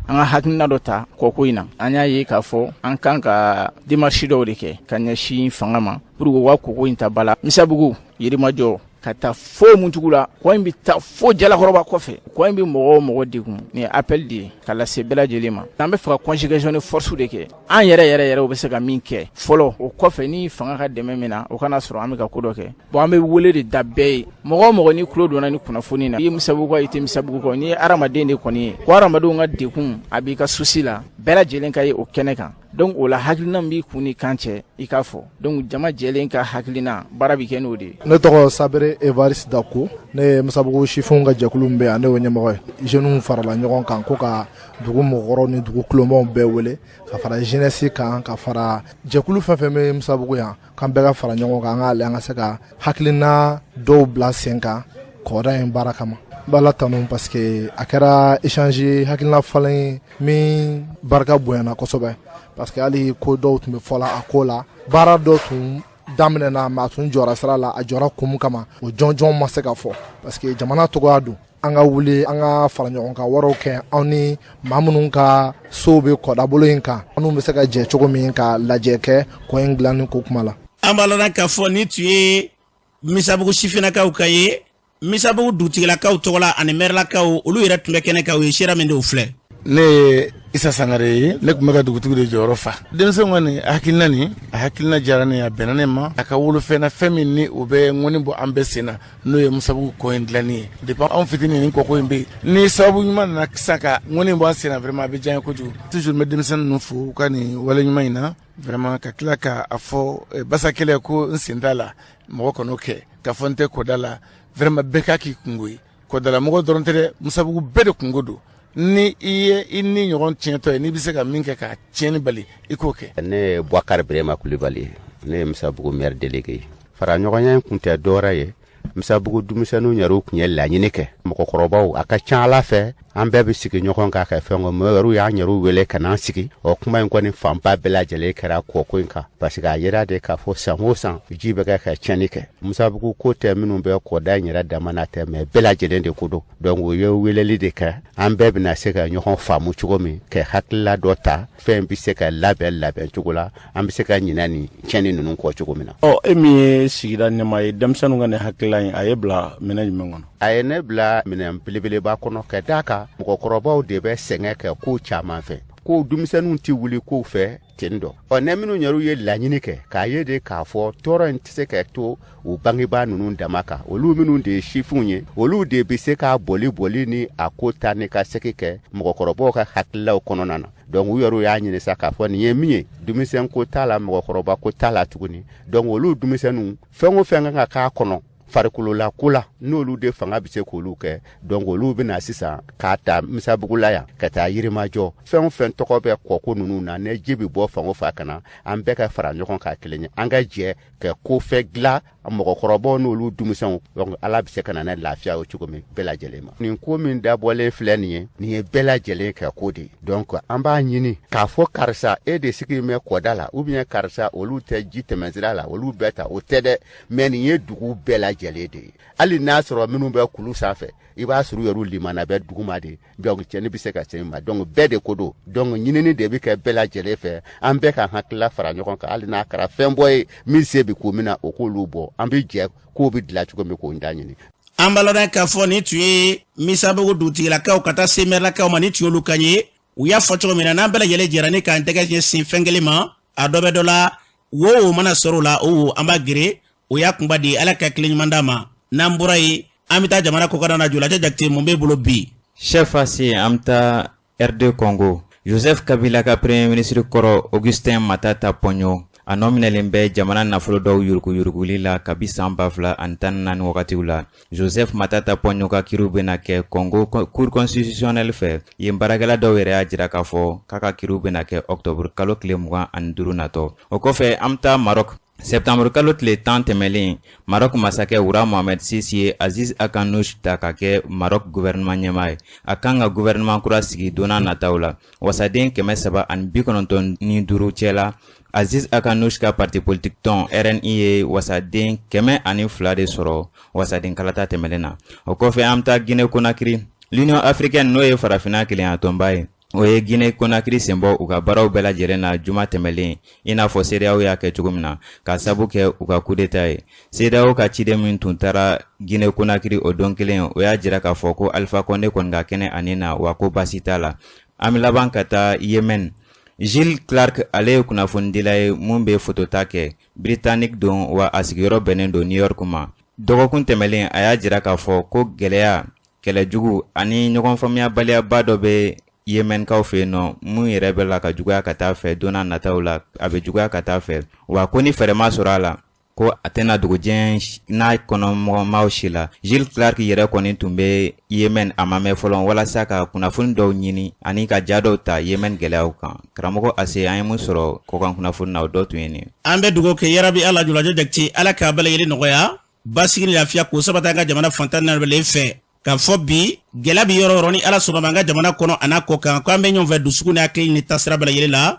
an ka hakilina dɔ ta kɔko in na an y'a ye k'a fɔ an kan ka démarche dɔw de kɛ ka ɲɛsin fanga ma pour que u ka koko in ta bala misabugu yirimajɔ ka taa fo muntugu la ko in bɛ taa fo jalakɔrɔba kɔfɛ ko in bɛ mɔgɔ o mɔgɔ degun ni appel de ye ka lase bɛɛ lajɛlen ma n'an bɛ fɛ ka conjugation de force de kɛ an yɛrɛ u bɛ se ka min kɛ fɔlɔ o kɔfɛ ni fanga ka dɛmɛ min na o kana sɔrɔ an bɛ ka ko dɔ kɛ bon an bɛ wele de da bɛɛ ye mɔgɔ o mɔgɔ ni tulo donna ni kunnafoni na i ye misabugu kɔ i tɛ misabugu kɔ n'i ye hadamaden de kɔni ye ko hadamadenw ka degun a b'i ka souci la bɛɛ lajɛlen ka ye o kɛnɛ kan donc o la hakilina min b'i kun ni kan cɛ i k'a fɔ donc jama jɛlen ka hakilina baara bɛ kɛ n'o de ye. Ne tɔgɔ Sabere Evariste Dako ne ye misabugu sifinw ka jɛkulu min bɛ yan ne y'o ɲɛmɔgɔ ye jeunes farala ɲɔgɔn kan ko ka dugu mɔgɔkɔrɔw ni dugu kulonmanw bɛɛ wele ka fara jeunesse kan ka fara jɛkulu fɛn fɛn bɛ misabugu yan k'an bɛɛ ka fara ɲɔgɔn kan an ka se ka hakilina dɔw bila sen kan kɔda in baara kama. Bala tanu parce que a kɛra échange hakilina falen min barika bonyana kosɛbɛ parce que hali ko dɔw tun bɛ fɔla a ko la baara dɔ tun daminɛna mais a tun jɔra sira la a jɔra kun kama o jɔnjɔn ma se ka fɔ parce que jamana tɔgɔya don an ka wuli an ka fara ɲɔgɔn kan wɛrɛw kɛ anw ni maa minnu ka sow bɛ kɔdabolo in kan anw bɛ se ka jɛ cogo min ka lajɛ kɛ kɔ in dilanni ko kuma la. An b'a lɔn k'a fɔ ni tun ye misabugu sifinnakaw ka ye misabugu dugutigilakaw tɔgɔ la ani mɛrilakaw olu yɛrɛ tun bɛ kɛnɛ kan u ye sira min de u filɛ. Ne ye Isa Sangare ye ne tun bɛ ka dugutigi de jɔyɔrɔ fa denmisɛnw kɔni hakilina nin a hakilina diyara ne a bɛnna ne ma a ka wolofɛn na fɛn min ni o bɛ ŋɔni bɔ an bɛɛ sen na n'o ye misabugu kɔ in dilanni ye depuis anw fitinin ni kɔkɔ in bɛ yen ni sababu ɲuman nana sisan ka ŋɔni bɔ an sen na vraiment a bɛ diya n ye kojugu toujours n bɛ denmisɛnnin ninnu fo u ka nin wale ɲuman in na vraiment ka tila k'a fɔ basa kɛlɛ ko n sen t'a la mɔgɔ kan'o kɛ ka fɔ n tɛ kɔda la vraiment bɛɛ k'a k'i kungo ye kɔdala mɔgɔ dɔrɔn tɛ dɛ misabugu bɛɛ de kungo don ni i ye i ni ɲɔgɔn tiɲɛtɔ ye n'i bɛ se ka min kɛ ka tiɲɛni bali i k'o kɛ. Ne ye Bouakar Birema Kulibali ne ye misabugu maire délégué ye fara ɲɔgɔnya in kun tɛ dɔwɛrɛ ye misabugu denmisɛnninw yɛrɛ tun ye laɲini kɛ mɔgɔkɔrɔbaw a ka ca Ala fɛ an bɛɛ bɛ sigi ɲɔgɔn kan ka fɛn o mɔgɔw y'an yɛrɛ wele ka n'an sigi o kuma in kɔni fanba bɛɛ lajɛlen kɛra kɔko in kan parce que a yera de k'a fɔ san o san ji bɛ kɛ ka tiɲɛni kɛ misabugu ko tɛ minnu bɛ kɔda in yɛrɛ damana tɛ mais bɛɛ lajɛlen de ko don donc o ye weleli de kɛ an bɛɛ bɛna se ka ɲɔgɔn faamu cogo min kɛ hakilila dɔ ta fɛn bɛ se ka labɛn cogo la an bɛ se ka ɲinɛ ni tiɲɛni ninnu kɔ cogo min na. E min ye sigida ɲɛmaa ye denmisɛnninw ka nin hakilila in a ye bila minɛn jumɛn kɔnɔ. A ye ne bila minɛn belebeleba kɔnɔ ka d'a kan mɔgɔkɔrɔbaw de bɛ sɛgɛn kɛ ko caman fɛ ko denmisɛnninw tɛ wuli kow fɛ ten dɔ ne minnu yɛrɛ ye laɲini kɛ k'a ye de k'a fɔ tɔɔrɔ in tɛ se ka to u bangebaa ninnu dama kan olu minnu de ye sifinw ye olu de bɛ se ka boli ni a ko ta ni ka segi kɛ mɔgɔkɔrɔbaw ka hakililaw kɔnɔna na donc u yɛrɛ y'a ɲini sa k'a fɔ nin ye min ye denmisɛn ko t'a la mɔgɔkɔrɔba ko t'a la tuguni donc olu denmisɛnninw fɛn o fɛn kan ka k'a kɔnɔ farikolola ko la n'olu de fanga bɛ se k'olu kɛ donc olu bɛna sisan k'a ta misabugula yan ka taa yirimajɔ fɛn o fɛn tɔgɔ bɛ kɔko ninnu na ne ji bɛ bɔ fan o fan ka na an bɛɛ ka fara ɲɔgɔn kan kelen ye an ka jɛ ka kofɛ dilan mɔgɔkɔrɔbaw n'olu denmisɛnw donc ala bɛ se ka na ne lafiya o cogo min bɛɛ lajɛlen ma nin ko min dabɔlen filɛ nin ye bɛɛ lajɛlen ka ko de donc an b'a ɲini k'a fɔ karisa e de sigi mɛ kɔda la ou bien karisa olu tɛ ji tɛmɛsira la olu bɛɛ ta o tɛ dɛ mais nin ye dugu bɛɛ lajɛlen de ye hali n'a sɔrɔ minnu bɛ kulu sanfɛ i b'a sɔrɔ yɛrɛ limana bɛ duguma de donc cɛnni bɛ se ka cɛnni ma donc bɛɛ de ko don donc ɲinini de bɛ kɛ bɛɛ lajɛlen fɛ an bɛɛ ka hakilila fara ɲɔgɔn kan hali n'a kɛra fɛn bɔ ye min se bɛ ko min na o k'olu bɔ an bɛ jɛ k'o bɛ dilan cogo min k'o da ɲini. An balɔnna k'a fɔ ni tun ye misabugu dugutigilakaw ka taa se mɛrilakaw ma ni tun y'olu kan ye u y'a fɔ cogo min na n'an bɛɛ lajɛlen jɛra ni k'an tɛgɛ ɲɛsin fɛn kelen ma a dɔ bɛ dɔ la wo mana sɔrɔ o la o an b'a gere o y'a kunba di ala ka tile ɲuman d'a ma n'an bɔra yen an bɛ taa jamana kɔkan na Julaja Jakite mun b'e bolo bi. Chef Asi an bɛ taa RD Congo Joseph Kabila ka premier ministre kɔrɔ Augustin Matata Ponyo a nɔminɛlen bɛ jamana nafolo dɔw yuruguyuruguli la kabi san 2014 wagatiw la Joseph Matata Ponyo ka kiiriw bɛna kɛ Congo cour constitutionnel fɛ yen baarakɛla dɔw yɛrɛ y'a jira k'a fɔ k'a ka kiiriw bɛna kɛ octobre kalo tile 25 natɔ o kɔfɛ an bɛ taa Maroc septembre kalo tile 10 tɛmɛlen Maroc masakɛ Wura Mohamed Sisi ye Aziz Akanouch ta ka kɛ Maroc gouvernement ɲɛmaa ye a kan ka gouvernement kura sigi donna nataw la wasaden 395 cɛ la Aziz Akanouch ka parti politique ton RNI ye wasaden 102 de sɔrɔ wasaden kalata tɛmɛlen na. O kɔfɛ an ta Guinée Conakry. L'Union africaine n'o ye farafina kelenya tɔnba ye. O ye Guinée Conakry senbɔ u ka baaraw bɛɛ lajɛlen na juma tɛmɛlen i n'a fɔ CEDEAO y'a kɛ cogo min na ka sabu kɛ u ka coup d'état ye. CEDEAO ka ciden min tun taara Guinée Conakry o don kelen o y'a jira k'a fɔ ko Alpha Condé kɔni ka kɛnɛ ani na wa ko baasi t'a la. An bɛ laban ka taa Yemen. Gilles Clark ale ye kunnafonidila ye mun bɛ photota kɛ Britannique don wa a sigiyɔrɔ bɛnnen don New York ma. Dɔgɔkun tɛmɛlen a y'a jira k'a fɔ ko gɛlɛya kɛlɛjugu ani ɲɔgɔn faamuyabaliyaba dɔ bɛ Yemenkaw fɛ yen nɔ mun yɛrɛ bɛ la ka juguya ka taa fɛ donna nataw la a bɛ juguya ka taa fɛ wa ko ni fɛrɛ ma sɔrɔ a la ko a tɛna dugujɛ n'a kɔnɔmɔgɔmaw si la. Gilles Clark yɛrɛ kɔni tun bɛ Yemen a ma mɛn fɔlɔ walasa ka kunnafoni dɔw ɲini ani ka ja dɔw ta Yemen gɛlɛyaw kan. Karamɔgɔ Ase an ye mun sɔrɔ kɔkan kunnafoni na o dɔ tun ye nin. An bɛ dugawu kɛ yarabi Ala julajɛ jakiti Ala k'a bɛɛ lajɛlen nɔgɔya basigi ni lafiya k'o sabati an ka jamana fantan na bɛlen fɛ. K'a fɔ bi gɛlɛya bi yɔrɔ yɔrɔ ni Ala sɔnna ma an ka jamana kɔnɔ a n'a kɔ kan ko an bɛ ɲɔgɔn fɛ dusukun ni hakili ni taasira bɛɛ lajɛlen la